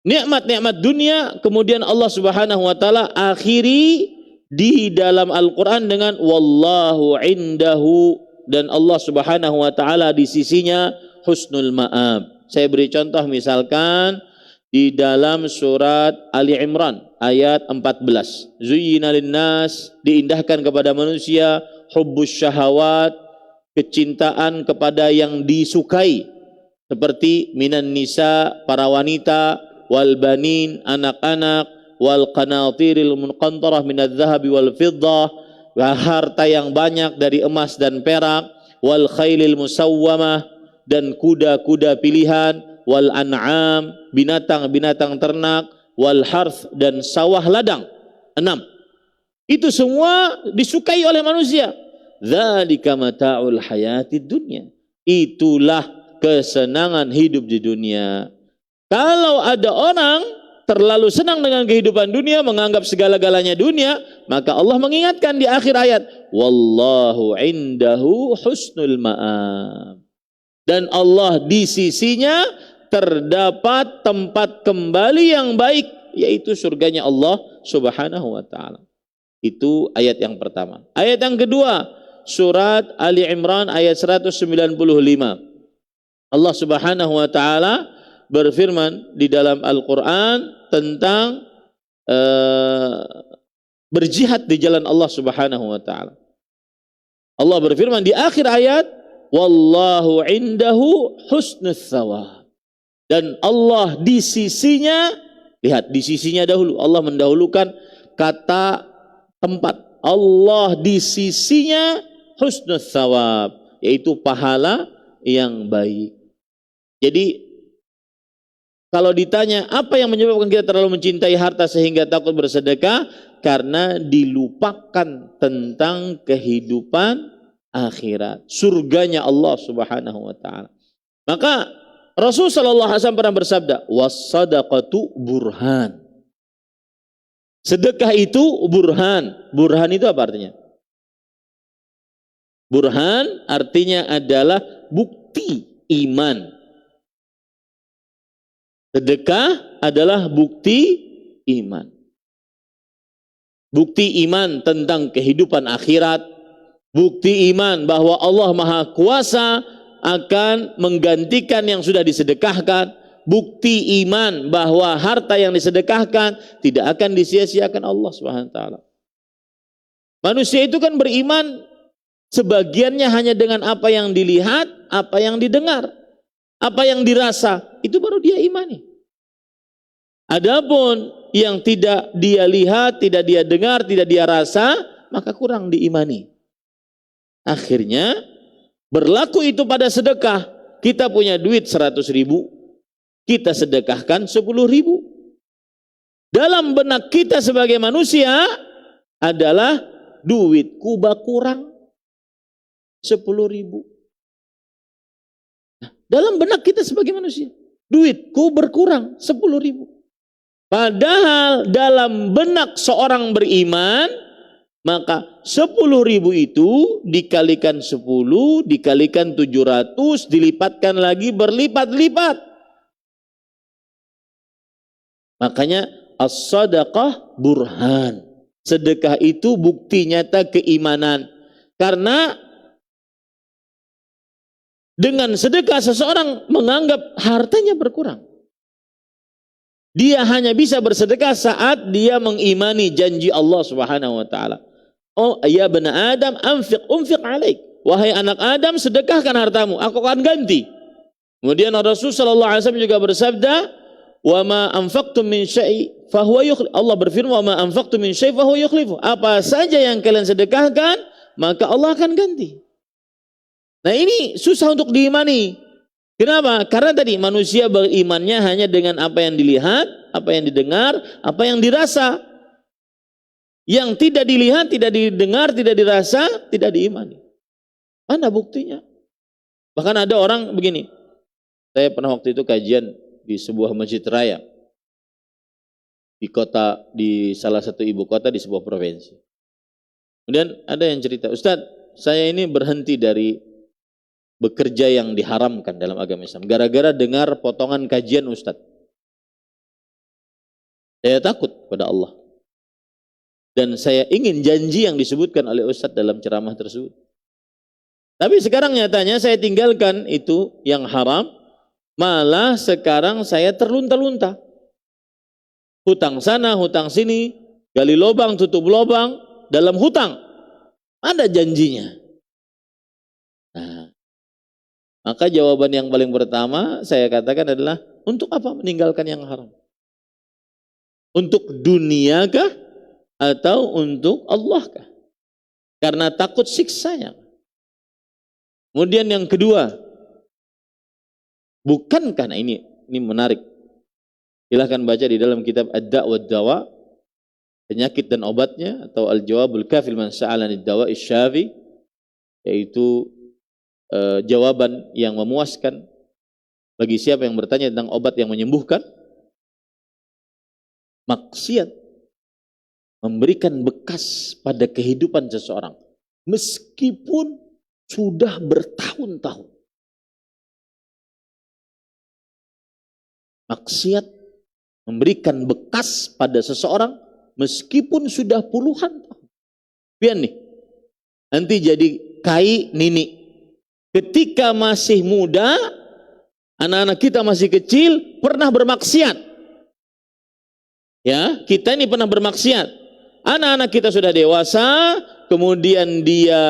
nikmat-nikmat dunia, kemudian Allah Subhanahu wa taala akhiri di dalam Al-Qur'an dengan wallahu indahu, dan Allah Subhanahu wa taala di sisinya husnul ma'ab. Saya beri contoh, misalkan di dalam surat Ali Imran ayat 14. Zuyyina linnas, diindahkan kepada manusia, hubbus syahawat, kecintaan kepada yang disukai, seperti minan nisa, para wanita, wal banin, anak-anak, wal qanatiril munqantarah minadz zahabi wal fiddah, harta yang banyak dari emas dan perak, wal khailil musawwamah, dan kuda-kuda pilihan, wal an'am, binatang-binatang ternak, wal harth, dan sawah ladang. 6. Itu semua disukai oleh manusia. Dzalika mata'ul hayatid dunya. Itulah kesenangan hidup di dunia. Kalau ada orang terlalu senang dengan kehidupan dunia, menganggap segala-galanya dunia, maka Allah mengingatkan di akhir ayat, wallahu indahu husnul ma'ab. Dan Allah di sisinya terdapat tempat kembali yang baik, yaitu surganya Allah Subhanahu wa ta'ala. Itu ayat yang pertama. Ayat yang kedua, surat Ali Imran ayat 195. Allah Subhanahu wa ta'ala berfirman di dalam Al-Quran tentang berjihad di jalan Allah Subhanahu wa ta'ala. Allah berfirman di akhir ayat, wallahu indahu husnus thawab. Dan Allah di sisinya, lihat di sisinya dahulu, Allah mendahulukan kata tempat. Allah di sisinya husnus thawab, yaitu pahala yang baik. Jadi kalau ditanya apa yang menyebabkan kita terlalu mencintai harta sehingga takut bersedekah, karena dilupakan tentang kehidupan akhirat, surganya Allah Subhanahu wa ta'ala. Maka Rasul sallallahu alaihi wasallam pernah bersabda, was-sadaqatu burhan. Sedekah itu burhan. Burhan itu apa artinya? Burhan artinya adalah bukti iman. Sedekah adalah bukti iman. Bukti iman tentang kehidupan akhirat, bukti iman bahwa Allah Maha Kuasa akan menggantikan yang sudah disedekahkan, bukti iman bahwa harta yang disedekahkan tidak akan disia-siakan Allah Subhanahu wa ta'ala. Manusia itu kan beriman sebagiannya hanya dengan apa yang dilihat, apa yang didengar, apa yang dirasa, itu baru dia imani. Adapun yang tidak dia lihat, tidak dia dengar, tidak dia rasa, maka kurang diimani. Akhirnya berlaku itu pada sedekah. Kita punya duit 100.000, kita sedekahkan 10.000. Dalam benak kita sebagai manusia adalah duitku berkurang 10.000. Nah, dalam benak kita sebagai manusia, duitku berkurang 10.000. Padahal dalam benak seorang beriman, maka 10.000 itu dikalikan 10, dikalikan 700, dilipatkan lagi berlipat-lipat. Makanya as-sadaqah burhan. Sedekah itu bukti nyata keimanan. Karena dengan sedekah seseorang menganggap hartanya berkurang. Dia hanya bisa bersedekah saat dia mengimani janji Allah Subhanahu wa ta'ala. Oh ya bani Adam, unfiq alaik. Wahai anak Adam, sedekahkan hartamu, aku akan ganti. Kemudian Rasul sallallahu alaihi wasallam juga bersabda, wa ma anfaqtum min syai' fahuwa yukhlif. Allah berfirman, wa ma anfaqtum min syai' fahuwa yukhlifu. Apa saja yang kalian sedekahkan, maka Allah akan ganti. Nah, ini susah untuk diimani. Kenapa? Karena tadi manusia berimannya hanya dengan apa yang dilihat, apa yang didengar, apa yang dirasa. Yang tidak dilihat, tidak didengar, tidak dirasa, tidak diimani. Mana buktinya? Bahkan ada orang begini. Saya pernah waktu itu kajian di sebuah masjid raya di kota, di salah satu ibu kota di sebuah provinsi. Kemudian ada yang cerita, Ustadz, saya ini berhenti dari bekerja yang diharamkan dalam agama Islam gara-gara dengar potongan kajian Ustadz. Saya takut pada Allah dan saya ingin janji yang disebutkan oleh Ustadz dalam ceramah tersebut. Tapi sekarang nyatanya saya tinggalkan itu yang haram, malah sekarang saya terlunta-lunta. Hutang sana, hutang sini, gali lubang, tutup lubang dalam hutang. Ada janjinya. Nah, maka jawaban yang paling pertama saya katakan adalah, untuk apa meninggalkan yang haram? Untuk dunia kah? Atau untuk Allah kah? Karena takut siksanya. Kemudian yang kedua, bukankah, nah ini menarik. Silahkan baca di dalam kitab Ad-Da' wa Dawa, penyakit dan obatnya, atau Al-Jawabul Kafil man sa'alani dawa isyafi, yaitu jawaban yang memuaskan bagi siapa yang bertanya tentang obat yang menyembuhkan. Maksiat memberikan bekas pada kehidupan seseorang meskipun sudah bertahun-tahun. Maksiat memberikan bekas pada seseorang meskipun sudah puluhan tahun. Pian nih, nanti jadi kai nini. Ketika masih muda, anak-anak kita masih kecil, pernah bermaksiat. Ya, kita ini pernah bermaksiat. Anak-anak kita sudah dewasa, kemudian dia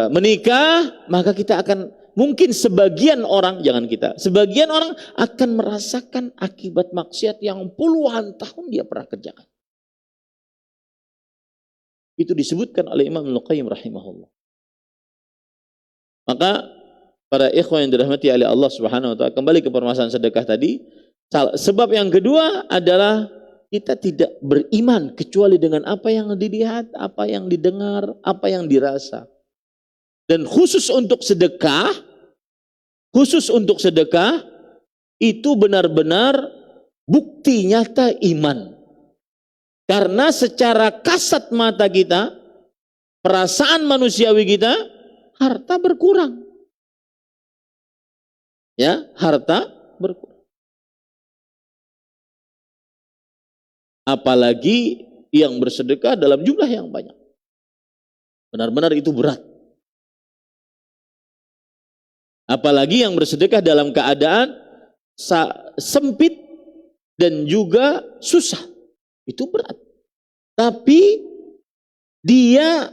menikah, maka kita akan, mungkin sebagian orang, jangan kita, sebagian orang akan merasakan akibat maksiat yang puluhan tahun dia pernah kerjakan. Itu disebutkan oleh Imam Al-Qayyim rahimahullah. Maka para ikhwan yang dirahmati oleh Allah Subhanahu wa taala, kembali ke permasalahan sedekah tadi. Sebab yang kedua adalah kita tidak beriman kecuali dengan apa yang dilihat, apa yang didengar, apa yang dirasa. Dan khusus untuk sedekah itu benar-benar bukti nyata iman. Karena secara kasat mata kita, perasaan manusiawi kita, harta berkurang. Ya, harta berkurang. Apalagi yang bersedekah dalam jumlah yang banyak. Benar-benar itu berat. Apalagi yang bersedekah dalam keadaan sempit dan juga susah. Itu berat. Tapi dia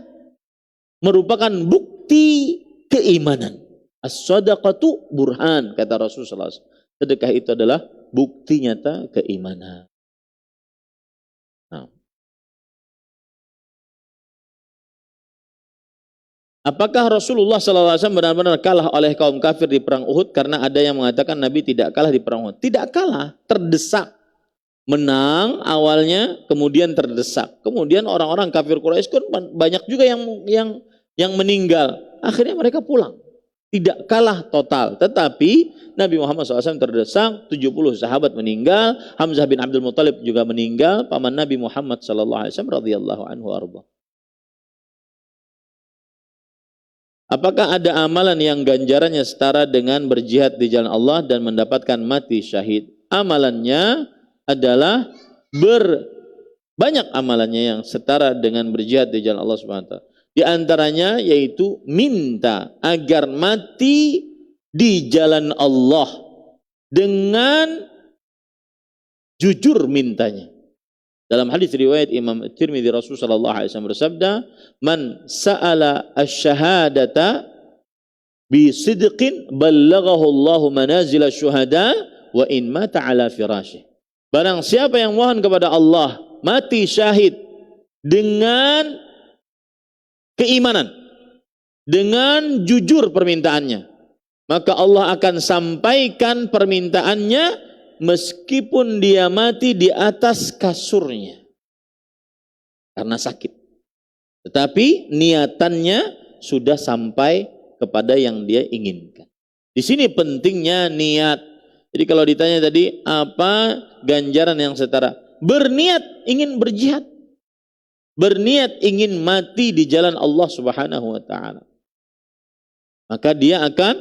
merupakan bukti keimanan. As-sadaqatu burhan, kata Rasulullah SAW. Sedekah itu adalah bukti nyata keimanan. Nah. Apakah Rasulullah SAW benar-benar kalah oleh kaum kafir di perang Uhud? Karena ada yang mengatakan Nabi tidak kalah di perang Uhud. Tidak kalah, terdesak. Menang awalnya, kemudian terdesak. Kemudian orang-orang kafir Quraisy kan banyak juga yang meninggal. Akhirnya mereka pulang. Tidak kalah total. Tetapi Nabi Muhammad SAW terdesak, 70 sahabat meninggal, Hamzah bin Abdul Muttalib juga meninggal, paman Nabi Muhammad SAW radhiyallahu anhu arba. Apakah ada amalan yang ganjarannya setara dengan berjihad di jalan Allah dan mendapatkan mati syahid? Amalannya adalah banyak amalannya yang setara dengan berjihad di jalan Allah Subhanahu wa taala. Di antaranya yaitu minta agar mati di jalan Allah dengan jujur mintanya. Dalam hadis riwayat Imam Tirmidzi, Rasulullah sallallahu alaihi wasallam bersabda, "Man sa'ala asy-syahadata bi sidqin ballaghahu Allahu manazil asy-syuhada wa in mata ala firasyih." Barang siapa yang mohon kepada Allah mati syahid dengan keimanan, dengan jujur permintaannya, maka Allah akan sampaikan permintaannya meskipun dia mati di atas kasurnya karena sakit. Tetapi niatannya sudah sampai kepada yang dia inginkan. Di sini pentingnya niat. Jadi kalau ditanya tadi apa ganjaran yang setara? Berniat ingin berjihad. Berniat ingin mati di jalan Allah Subhanahu wa taala. Maka dia akan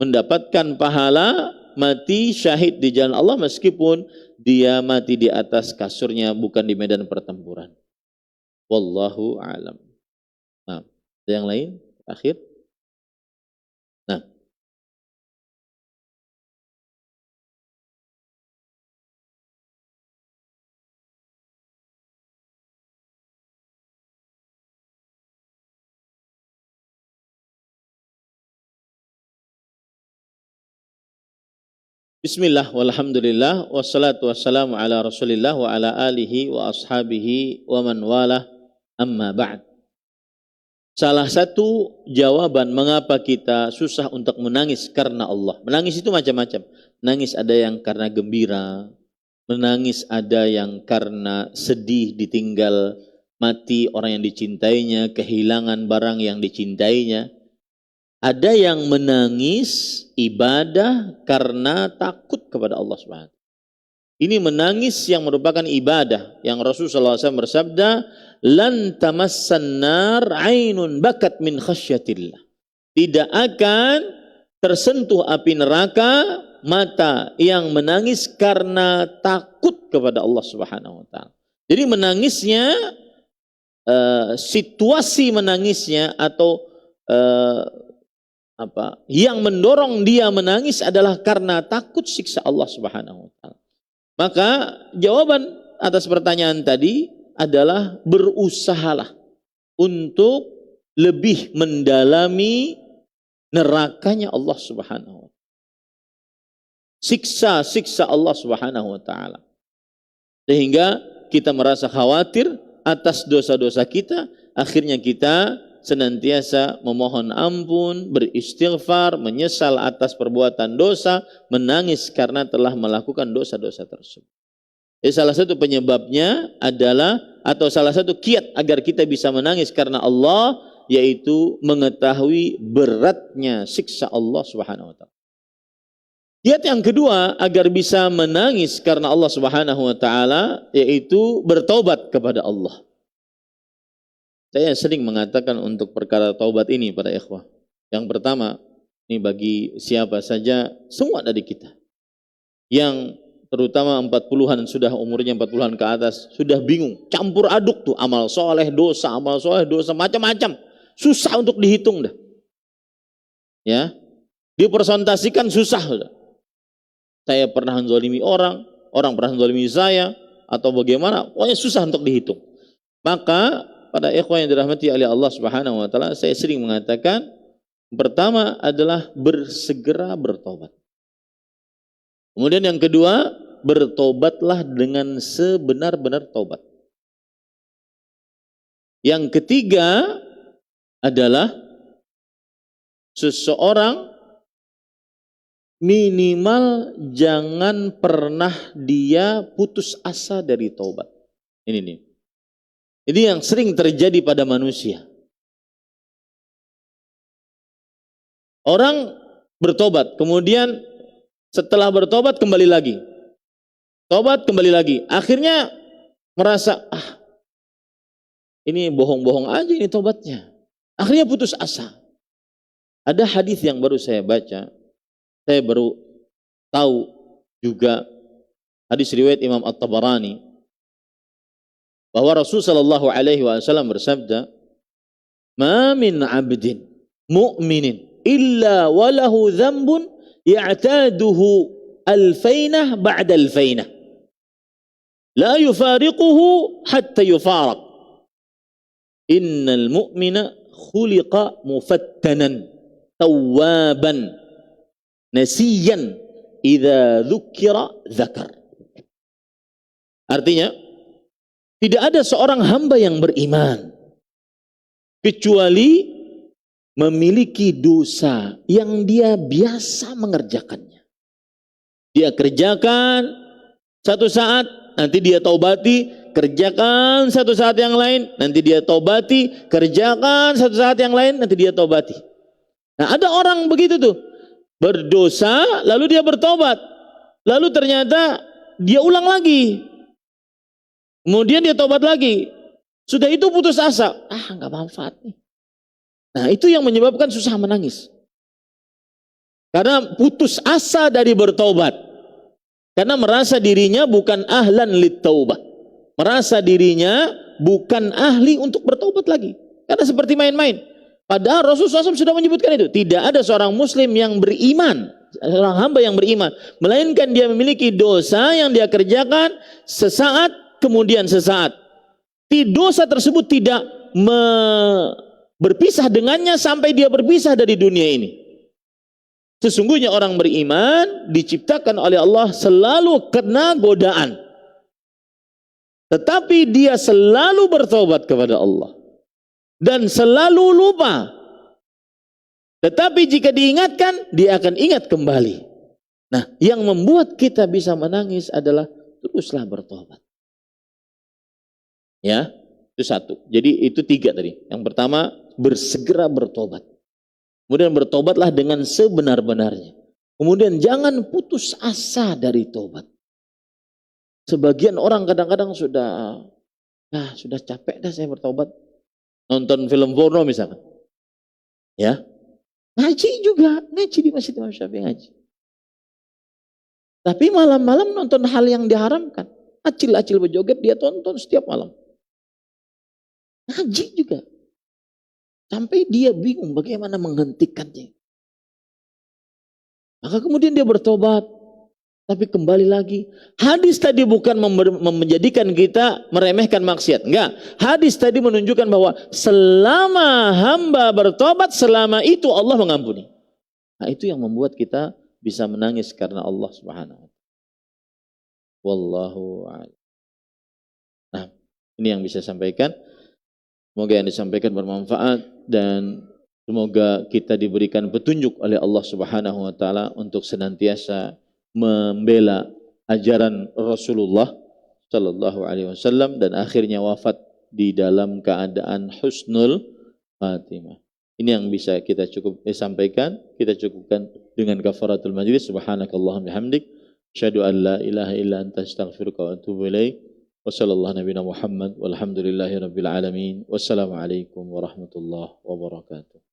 mendapatkan pahala mati syahid di jalan Allah meskipun dia mati di atas kasurnya, bukan di medan pertempuran. Wallahu a'lam. Nah, ada yang lain? Akhir. Nah. Bismillah walhamdulillah wassalatu wassalamu ala Rasulillah wa ala alihi wa ashabihi wa man walah, amma ba'd. Salah satu jawaban mengapa kita susah untuk menangis karena Allah. Menangis itu macam-macam. Menangis ada yang karena gembira, menangis ada yang karena sedih ditinggal mati orang yang dicintainya, kehilangan barang yang dicintainya. Ada yang menangis ibadah karena takut kepada Allah Subhanahu. Ini menangis yang merupakan ibadah, yang Rasulullah SAW bersabda, "Lan tamassan nar 'ainun bakat min khasyatillah." Tidak akan tersentuh api neraka mata yang menangis karena takut kepada Allah Subhanahu wa taala. Jadi menangisnya, situasi menangisnya atau yang mendorong dia menangis adalah karena takut siksa Allah Subhanahu wa taala. Maka jawaban atas pertanyaan tadi adalah berusahalah untuk lebih mendalami nerakanya Allah Subhanahu wa taala. Siksa Allah Subhanahu wa taala. Sehingga kita merasa khawatir atas dosa-dosa kita, akhirnya kita senantiasa memohon ampun, beristighfar, menyesal atas perbuatan dosa, menangis karena telah melakukan dosa-dosa tersebut. Jadi salah satu penyebabnya adalah, atau salah satu kiat agar kita bisa menangis karena Allah, yaitu mengetahui beratnya siksa Allah Subhanahu wa taala. Kiat yang kedua agar bisa menangis karena Allah Subhanahu wa taala, yaitu bertobat kepada Allah. Saya sering mengatakan untuk perkara taubat ini pada ikhwah. Yang pertama, ini bagi siapa saja, semua dari kita yang terutama 40-an, sudah umurnya 40-an ke atas, sudah bingung, campur aduk tuh amal soleh, dosa, macam-macam. Susah untuk dihitung dah. Ya, dipresentasikan susah dah. Saya pernah menzalimi orang pernah menzalimi saya, atau bagaimana, pokoknya susah untuk dihitung. Maka pada ikhwan yang dirahmati oleh Allah Subhanahu wa taala, saya sering mengatakan, pertama adalah bersegera bertobat. Kemudian yang kedua, bertobatlah dengan sebenar-benar tobat. Yang ketiga adalah seseorang minimal jangan pernah dia putus asa dari taubat. Ini nih. Ini yang sering terjadi pada manusia. Orang bertobat, kemudian setelah bertobat kembali lagi. Tobat kembali lagi. Akhirnya merasa, ini bohong-bohong aja ini tobatnya. Akhirnya putus asa. Ada hadis yang baru saya baca. Saya baru tahu juga hadis riwayat Imam At-Tabarani, bahwa Rasul sallallahu alaihi wasallam bersabda, "Ma min 'abdin mu'minin illa walahu dzambun ya'taduhu alfainah ba'da alfainah. La yufariquhu hatta yufaraq. Innal mu'mina khuliqa mufattanan tawwaban nasiyan idza dzukira dzakar." Artinya, tidak ada seorang hamba yang beriman kecuali memiliki dosa yang dia biasa mengerjakannya. Dia kerjakan satu saat, nanti dia taubati, kerjakan satu saat yang lain, nanti dia taubati, kerjakan satu saat yang lain, nanti dia taubati. Nah, ada orang begitu tuh, berdosa lalu dia bertobat, lalu ternyata dia ulang lagi, kemudian dia tobat lagi, sudah itu putus asa, nggak manfaat nih. Nah, itu yang menyebabkan susah menangis. Karena putus asa dari bertobat. Karena merasa dirinya bukan ahlan littaubah. Merasa dirinya bukan ahli untuk bertobat lagi. Karena seperti main-main. Padahal Rasulullah SAW sudah menyebutkan itu. Tidak ada seorang muslim yang beriman, seorang hamba yang beriman, melainkan dia memiliki dosa yang dia kerjakan sesaat kemudian sesaat. Dosa tersebut tidak berpisah dengannya sampai dia berpisah dari dunia ini. Sesungguhnya orang beriman diciptakan oleh Allah selalu kena godaan, tetapi dia selalu bertobat kepada Allah dan selalu lupa. Tetapi jika diingatkan, dia akan ingat kembali. Nah, yang membuat kita bisa menangis adalah teruslah bertobat. Ya, itu satu. Jadi itu tiga tadi. Yang pertama, bersegera bertobat. Kemudian bertobatlah dengan sebenar-benarnya. Kemudian jangan putus asa dari tobat. Sebagian orang kadang-kadang sudah capek dah saya bertobat. Nonton film porno misalkan. Ya. Ngaji juga, ngaji di Masjid Imam Syafi'i ngaji. Tapi malam-malam nonton hal yang diharamkan. Acil-acil berjoget dia tonton setiap malam. Ngaji juga. Sampai dia bingung bagaimana menghentikannya. Maka kemudian dia bertobat. Tapi kembali lagi. Hadis tadi bukan menjadikan kita meremehkan maksiat. Enggak. Hadis tadi menunjukkan bahwa selama hamba bertobat, selama itu Allah mengampuni. Nah itu yang membuat kita bisa menangis karena Allah Subhanahu wa ta'ala. Wallahu a'lam. Nah, ini yang bisa saya sampaikan. Semoga yang disampaikan bermanfaat dan semoga kita diberikan petunjuk oleh Allah Subhanahu wa taala untuk senantiasa membela ajaran Rasulullah sallallahu alaihi wasallam dan akhirnya wafat di dalam keadaan husnul khatimah. Ini yang bisa kita sampaikan, kita cukupkan dengan kafaratul majlis. Subhanakallahumma bihamdik, asyhadu an la ilaha illa anta astaghfiruka wa atubu ilaik. Wa sallallahu nabiyana Muhammad walhamdulillahi rabbil alamin. Wassalamualaikum warahmatullahi wabarakatuh.